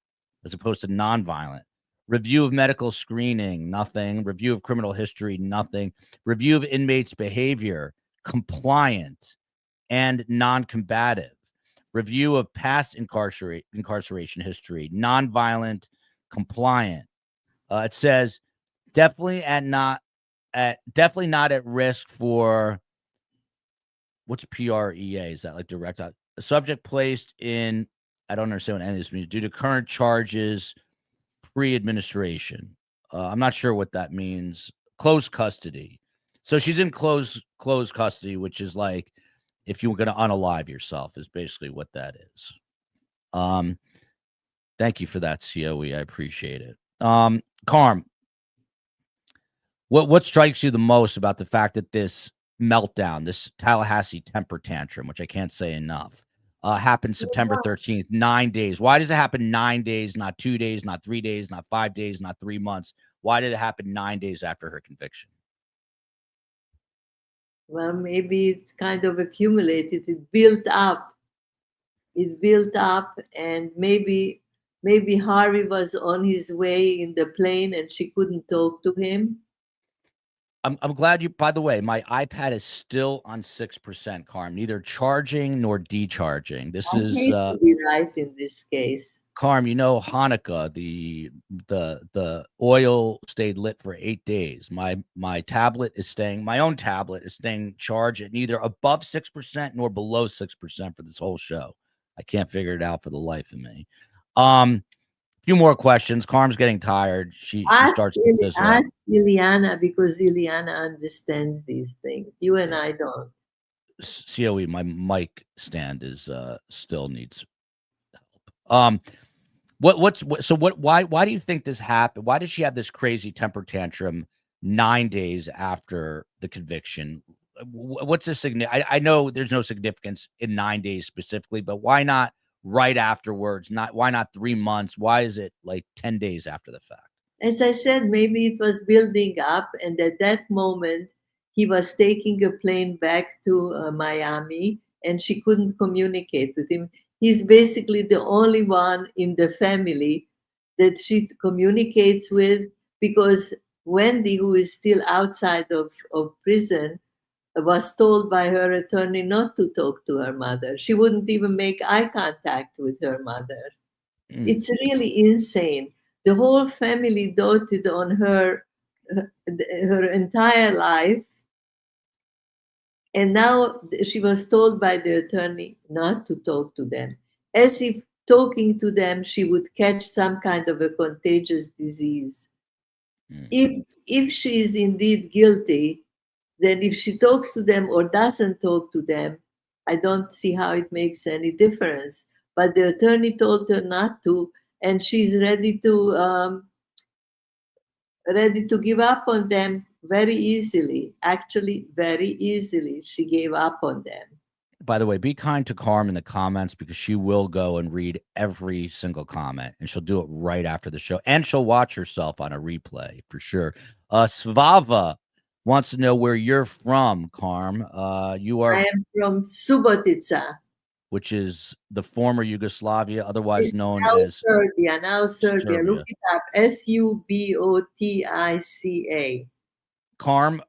as opposed to non-violent. Review of medical screening, nothing. Review of criminal history, nothing. Review of inmates' behavior, compliant and non-combative. Review of past incarceration history, non-violent, compliant. It says definitely not at risk for what's PREA? Is that like direct? A subject placed in, I don't understand what any of this means, due to current charges, pre-administration. I'm not sure what that means. Close custody. So she's in close custody, which is like if you were going to unalive yourself, is basically what that is. Thank you for that, COE. I appreciate it. Karm, what strikes you the most about the fact that this meltdown, this Tallahassee temper tantrum, which I can't say enough, happened September 13th, 9 days? Why does it happen 9 days, not 2 days, not 3 days, not 5 days, not 3 months? Why did it happen 9 days after her conviction? Well, maybe it kind of accumulated. It built up. And maybe Harvey was on his way in the plane and she couldn't talk to him. I'm glad you, by the way, my iPad is still on 6%, Karm, neither charging nor decharging. This is to be right in this case. Karm, you know, Hanukkah, the oil stayed lit for 8 days. My tablet is staying, my own tablet is staying charged at neither above 6% nor below 6% for this whole show. I can't figure it out for the life of me. Few more questions. Karm's getting tired. She starts to ask Ileana, because Ileana understands these things. You and I don't. COE, my mic stand is still needs help. Why do you think this happened? Why did she have this crazy temper tantrum 9 days after the conviction? What's the significance? I know there's no significance in 9 days specifically, but why not right afterwards? Why not 3 months? Why is it like 10 days after the fact? As I said, maybe it was building up, and at that moment he was taking a plane back to Miami, and she couldn't communicate with him. He's basically the only one in the family that she communicates with, because Wendi, who is still outside of prison, was told by her attorney not to talk to her mother. She wouldn't even make eye contact with her mother. It's really insane. The whole family doted on her entire life. And now she was told by the attorney not to talk to them, as if talking to them, she would catch some kind of a contagious disease. If she is indeed guilty, then if she talks to them or doesn't talk to them, I don't see how it makes any difference. But the attorney told her not to, and she's ready to give up on them very easily. Actually, very easily, she gave up on them. By the way, be kind to Karm in the comments, because she will go and read every single comment, and she'll do it right after the show, and she'll watch herself on a replay for sure. Svava wants to know where you're from, Karm. You are. I am from Subotica, which is the former Yugoslavia, otherwise known now as Serbia. Now Serbia. Serbia. Look it up. Subotica. Karm.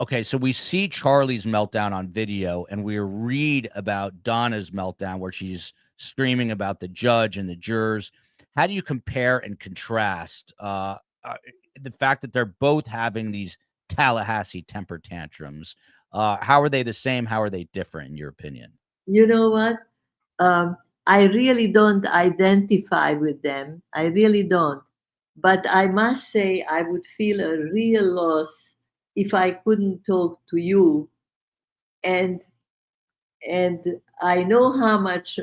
Okay, so we see Charlie's meltdown on video, and we read about Donna's meltdown, where she's screaming about the judge and the jurors. How do you compare and contrast the fact that they're both having these Tallahassee temper tantrums? How are they the same? How are they different, in your opinion? You know what? I really don't identify with them. I really don't. But I must say, I would feel a real loss if I couldn't talk to you. And I know how much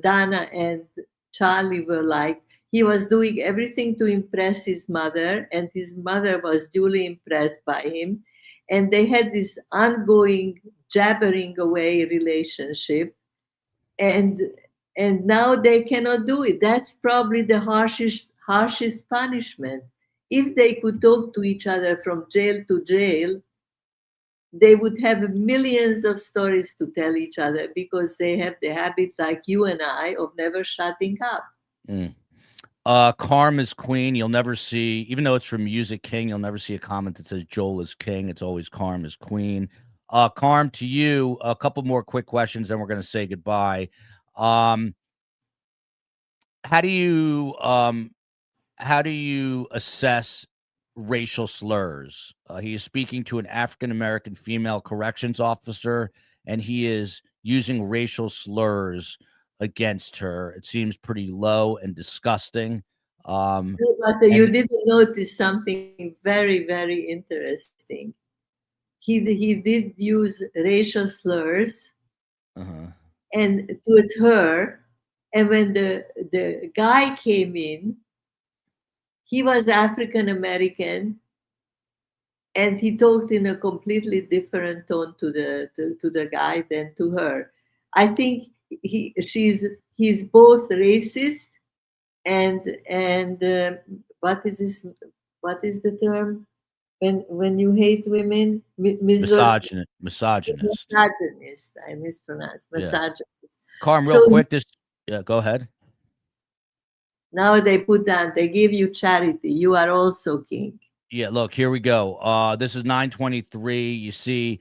Donna and Charlie were like. He was doing everything to impress his mother, and his mother was duly impressed by him. And they had this ongoing jabbering away relationship. And now they cannot do it. That's probably the harshest punishment. If they could talk to each other from jail to jail, they would have millions of stories to tell each other, because they have the habit, like you and I, of never shutting up. Karm is queen. You'll never see, even though it's from Music King, you'll never see a comment that says Joel is king. It's always Karm is queen. Karm, to you, a couple more quick questions, then we're going to say goodbye. How do you assess racial slurs? He is speaking to an African-American female corrections officer, and he is using racial slurs against her. It seems pretty low and disgusting. But you didn't notice something very, very interesting. He did use racial slurs and towards her. And when the guy came in, he was African American, and he talked in a completely different tone to the guy than to her. I think he's both racist and what is this? What is the term when you hate women? Misogynist. Misogynist. I mispronounced. Misogynist. Karm, real quick. Go ahead. Now they give you charity. You are also king. Yeah, look, here we go. This is 9:23. You see,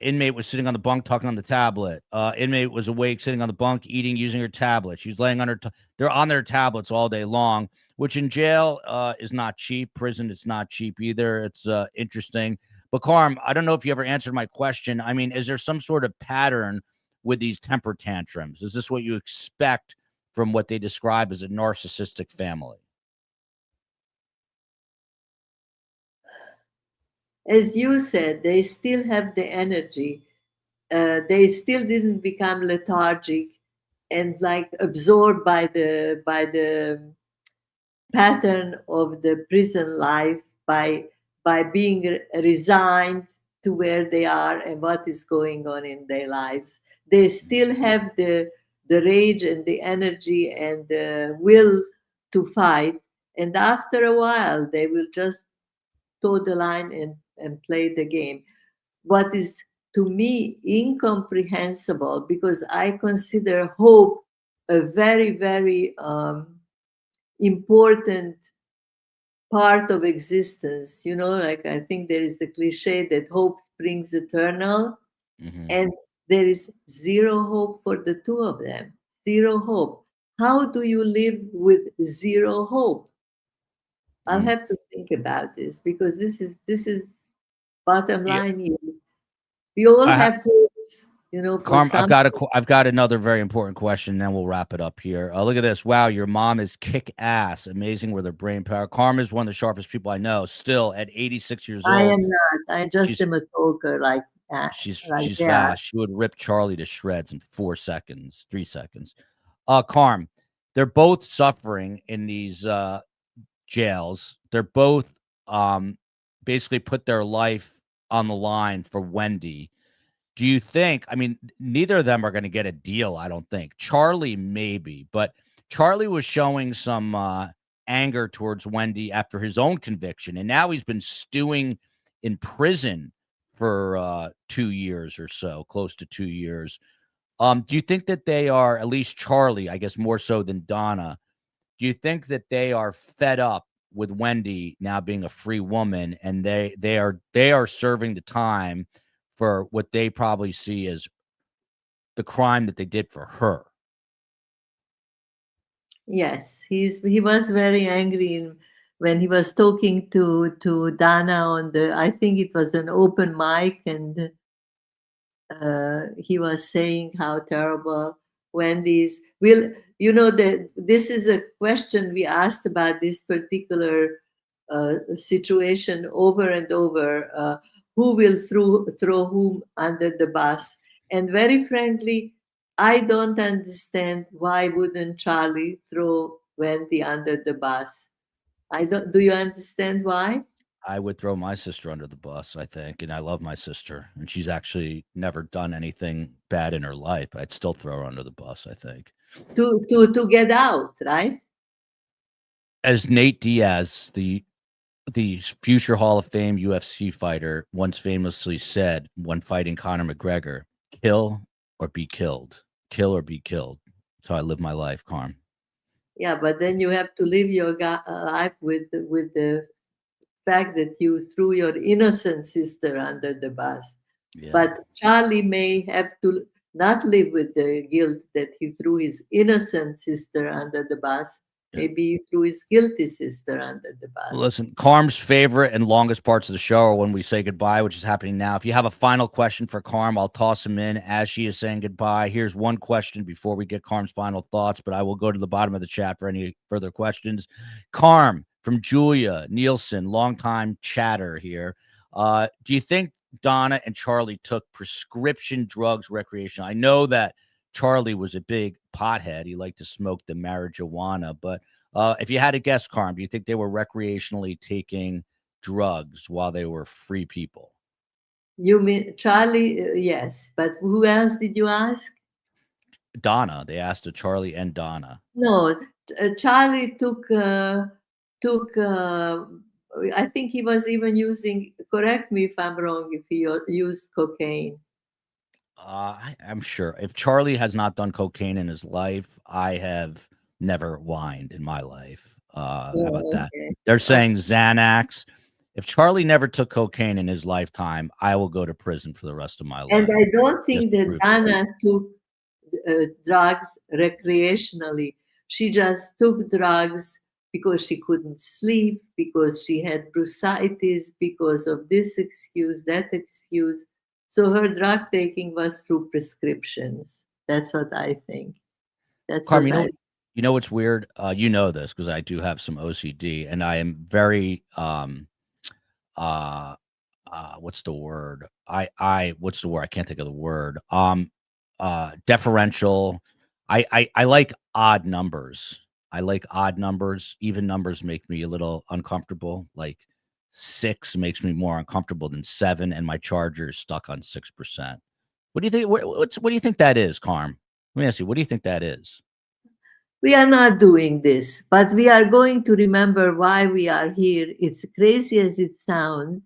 inmate was sitting on the bunk talking on the tablet. Inmate was awake, sitting on the bunk, eating, using her tablet. She's laying on her. They're on their tablets all day long, which in jail is not cheap. Prison, it's not cheap either. It's interesting. But Karm, I don't know if you ever answered my question. I mean, is there some sort of pattern with these temper tantrums? Is this what you expect from what they describe as a narcissistic family? As you said, they still have the energy. They still didn't become lethargic and like absorbed by the pattern of the prison life, by being resigned to where they are and what is going on in their lives. They still have the rage and the energy and the will to fight. And after a while, they will just toe the line and play the game. What is to me incomprehensible, because I consider hope a very, very important part of existence. You know, like I think there is the cliche that hope springs eternal, and there is zero hope for the two of them. Zero hope. How do you live with zero hope? I'll have to think about this, because this is bottom line here. We all have hopes, You know, for Karm, some, I've got another very important question, and then we'll wrap it up here. Look at this. Wow, your mom is kick ass. Amazing with her brain power. Karm is one of the sharpest people I know. Still at 86 years I old, am not. I just she's am a talker like that, like she's that. fast. She would rip Charlie to shreds in 4 seconds, 3 seconds. Karm, they're both suffering in these jails. They're both basically put their life on the line for Wendi. Do you think, I mean, neither of them are going to get a deal, I don't think. Charlie maybe, but Charlie was showing some anger towards Wendi after his own conviction, and now he's been stewing in prison for 2 years or so, close to 2 years. Do you think that they are, at least Charlie, I guess more so than Donna, do you think that they are fed up with Wendi now being a free woman, and they are serving the time for what they probably see as the crime that they did for her? Yes, he was very angry when he was talking to Dana on the. I think it was an open mic, and he was saying how terrible Wendy's will. You know that this is a question we asked about this particular situation over and over. Who will throw whom under the bus? And very frankly, I don't understand why wouldn't Charlie throw Wendy under the bus. I don't. Do you understand why? I would throw my sister under the bus, I think, and I love my sister, and she's actually never done anything bad in her life. I'd still throw her under the bus, I think. To get out, right? As Nate Diaz, the future Hall of Fame UFC fighter, once famously said when fighting Conor McGregor, kill or be killed. Kill or be killed. That's how I live my life, Karm. Yeah, but then you have to live your life with the fact that you threw your innocent sister under the bus. Yeah. But Charlie may have to not live with the guilt that he threw his innocent sister under the bus. Yeah. Maybe he threw his guilty sister under the bus. Listen, Karm's favorite and longest parts of the show are when we say goodbye, which is happening now. If you have a final question for Karm, I'll toss him in as she is saying goodbye. Here's one question before we get Karm's final thoughts, but I will go to the bottom of the chat for any further questions. Karm from Julia Nielsen, longtime chatter here. Do you think Donna and Charlie took prescription drugs recreational? I know that Charlie was a big pothead. He liked to smoke the marijuana, but if you had to guess, Karm, do you think they were recreationally taking drugs while they were free people? You mean Charlie? Yes, but who else did you ask? Donna. They asked to Charlie and Donna. No, Charlie took. I think he was even using. Correct me if I'm wrong. If he used cocaine. I'm sure. If Charlie has not done cocaine in his life, I have never whined in my life. How about that? Okay. They're saying Xanax. If Charlie never took cocaine in his lifetime, I will go to prison for the rest of my life. And I don't think Just that prove Dana took drugs recreationally. She just took drugs because she couldn't sleep, because she had bursitis, because of this excuse, that excuse. So her drug taking was through prescriptions. That's what I think. That's Karm, what you know what's weird? You know this because I do have some OCD, and I am very what's the word? What's the word? I can't think of the word. Deferential. I like odd numbers. I like odd numbers. Even numbers make me a little uncomfortable. Like 6 makes me more uncomfortable than 7, and my charger is stuck on 6%. What do you think? What do you think that is, Karm? Let me ask you. What do you think that is? we are not doing this, but we are going to remember why we are here. It's crazy as it sounds.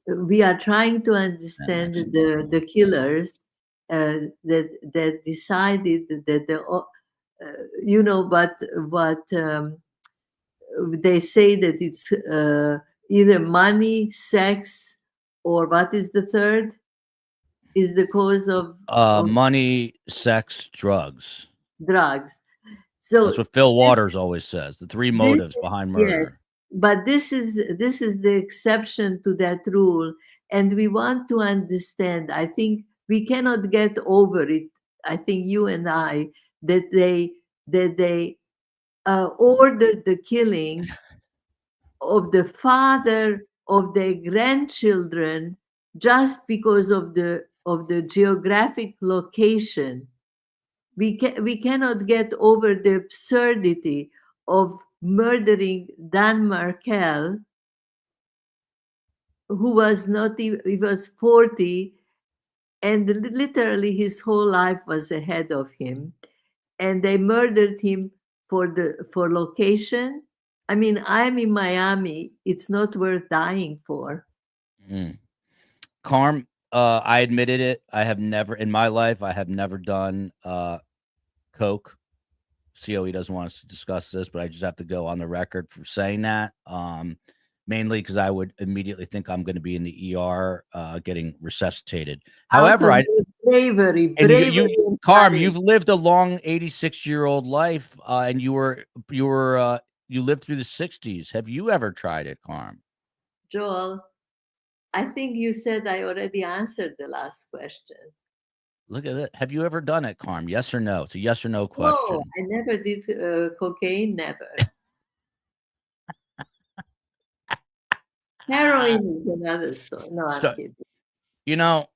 We are trying to understand the killers that decided that but they say that it's either money, sex, or what is the third? Is the cause of money, sex, drugs. Drugs. So that's what Phil Waters always says. The 3 motives behind murder. Yes, but this is the exception to that rule, and we want to understand. I think we cannot get over it. I think you and I, that they ordered the killing of the father of their grandchildren just because of the geographic location. We cannot get over the absurdity of murdering Dan Markel, who was not even, he was 40, and literally his whole life was ahead of him, and they murdered him for location. I mean, I'm in Miami. It's not worth dying for. Karm, I admitted it. I have never in my life, I have never done coke. COE doesn't want us to discuss this, but I just have to go on the record for saying that. Mainly because I would immediately think I'm going to be in the ER getting resuscitated. However, bravery, Karm, you've lived a long 86-year-old life, and you lived through the 60s. Have you ever tried it, Karm? Joel, I think you said I already answered the last question. Look at it. Have you ever done it, Karm? Yes or no? It's a yes or no question. No, I never did cocaine, never. Heroin is another story. No, I'm kidding. You know,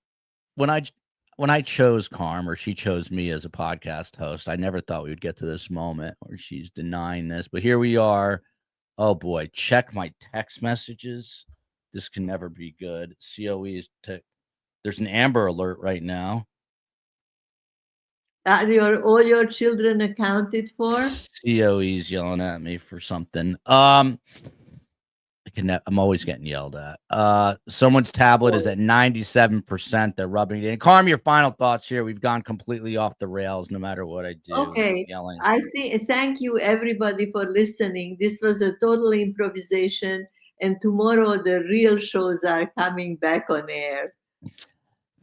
when I chose Karm, or she chose me as a podcast host, I never thought we would get to this moment where she's denying this, but here we are. Oh boy, check my text messages. This can never be good. COE is there's an Amber Alert right now. Are all your children accounted for? COE's yelling at me for something. I'm always getting yelled at. Someone's tablet is at 97%. They're rubbing it in. Karm, your final thoughts here. We've gone completely off the rails no matter what I do. Okay. Yelling. I think, thank you everybody for listening. This was a total improvisation, and tomorrow the real shows are coming back on air.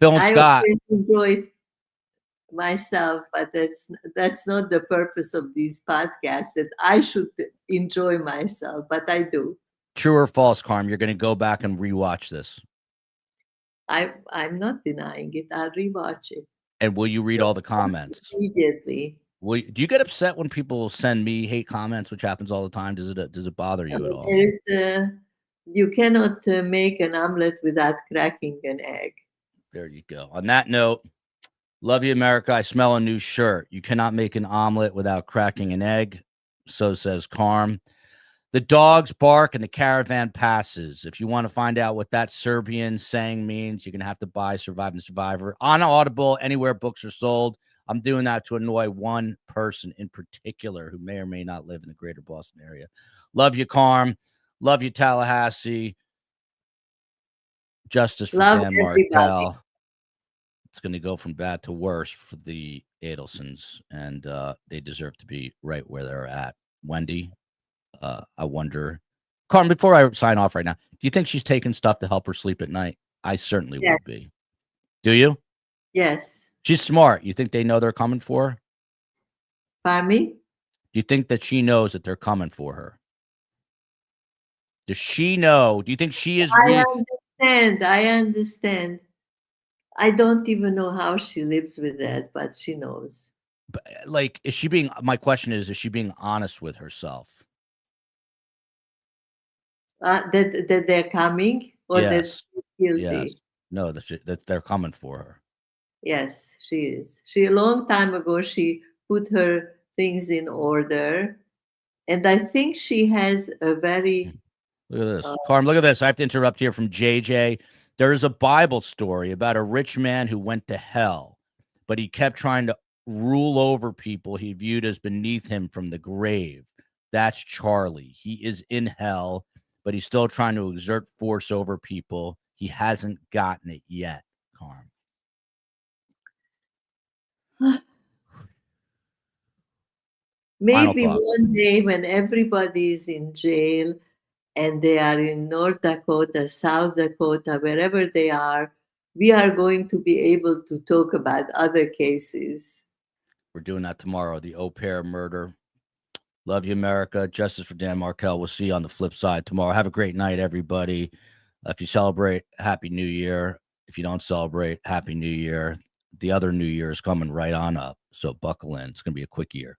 Bill and Scott. I always enjoyed myself, but that's not the purpose of these podcasts, that I should enjoy myself, but I do. True or false, Karm? You're going to go back and rewatch this. I'm not denying it. I'll rewatch it. And will you read all the comments immediately? Do you get upset when people send me hate comments, which happens all the time? Does it bother you at all? You cannot make an omelet without cracking an egg. There you go. On that note, love you, America. I smell a new shirt. You cannot make an omelet without cracking an egg. So says Karm. The dogs bark and the caravan passes. If you want to find out what that Serbian saying means, you're going to have to buy Surviving the Survivor on Audible, anywhere books are sold. I'm doing that to annoy one person in particular who may or may not live in the greater Boston area. Love you, Karm. Love you, Tallahassee. Justice for Dan Markel. It's going to go from bad to worse for the Adelsons, and they deserve to be right where they're at. Wendi, I wonder, Karm, before I sign off right now, do you think she's taking stuff to help her sleep at night? I certainly would be. Do you? Yes. She's smart. You think they know they're coming for her? Pardon me? Do you think that she knows that they're coming for her? Does she know? Do you think she is? I understand. I don't even know how she lives with that, but she knows. But, like, is she being? My question is she being honest with herself? That they're coming, or that she's guilty? Yes. No, that they're coming for her. Yes, she is. She, a long time ago, she put her things in order, and I think she has a very. Look at this, Karm. Look at this. I have to interrupt here from JJ. There is a Bible story about a rich man who went to hell, but he kept trying to rule over people he viewed as beneath him from the grave. That's Charlie. He is in hell, but he's still trying to exert force over people. He hasn't gotten it yet, Karm. Maybe one day when everybody is in jail and they are in North Dakota, South Dakota, wherever they are, we are going to be able to talk about other cases. We're doing that tomorrow, the au pair murder. Love you, America. Justice for Dan Markel. We'll see you on the flip side tomorrow. Have a great night, everybody. If you celebrate, Happy New Year. If you don't celebrate, Happy New Year. The other New Year is coming right on up. So buckle in. It's going to be a quick year.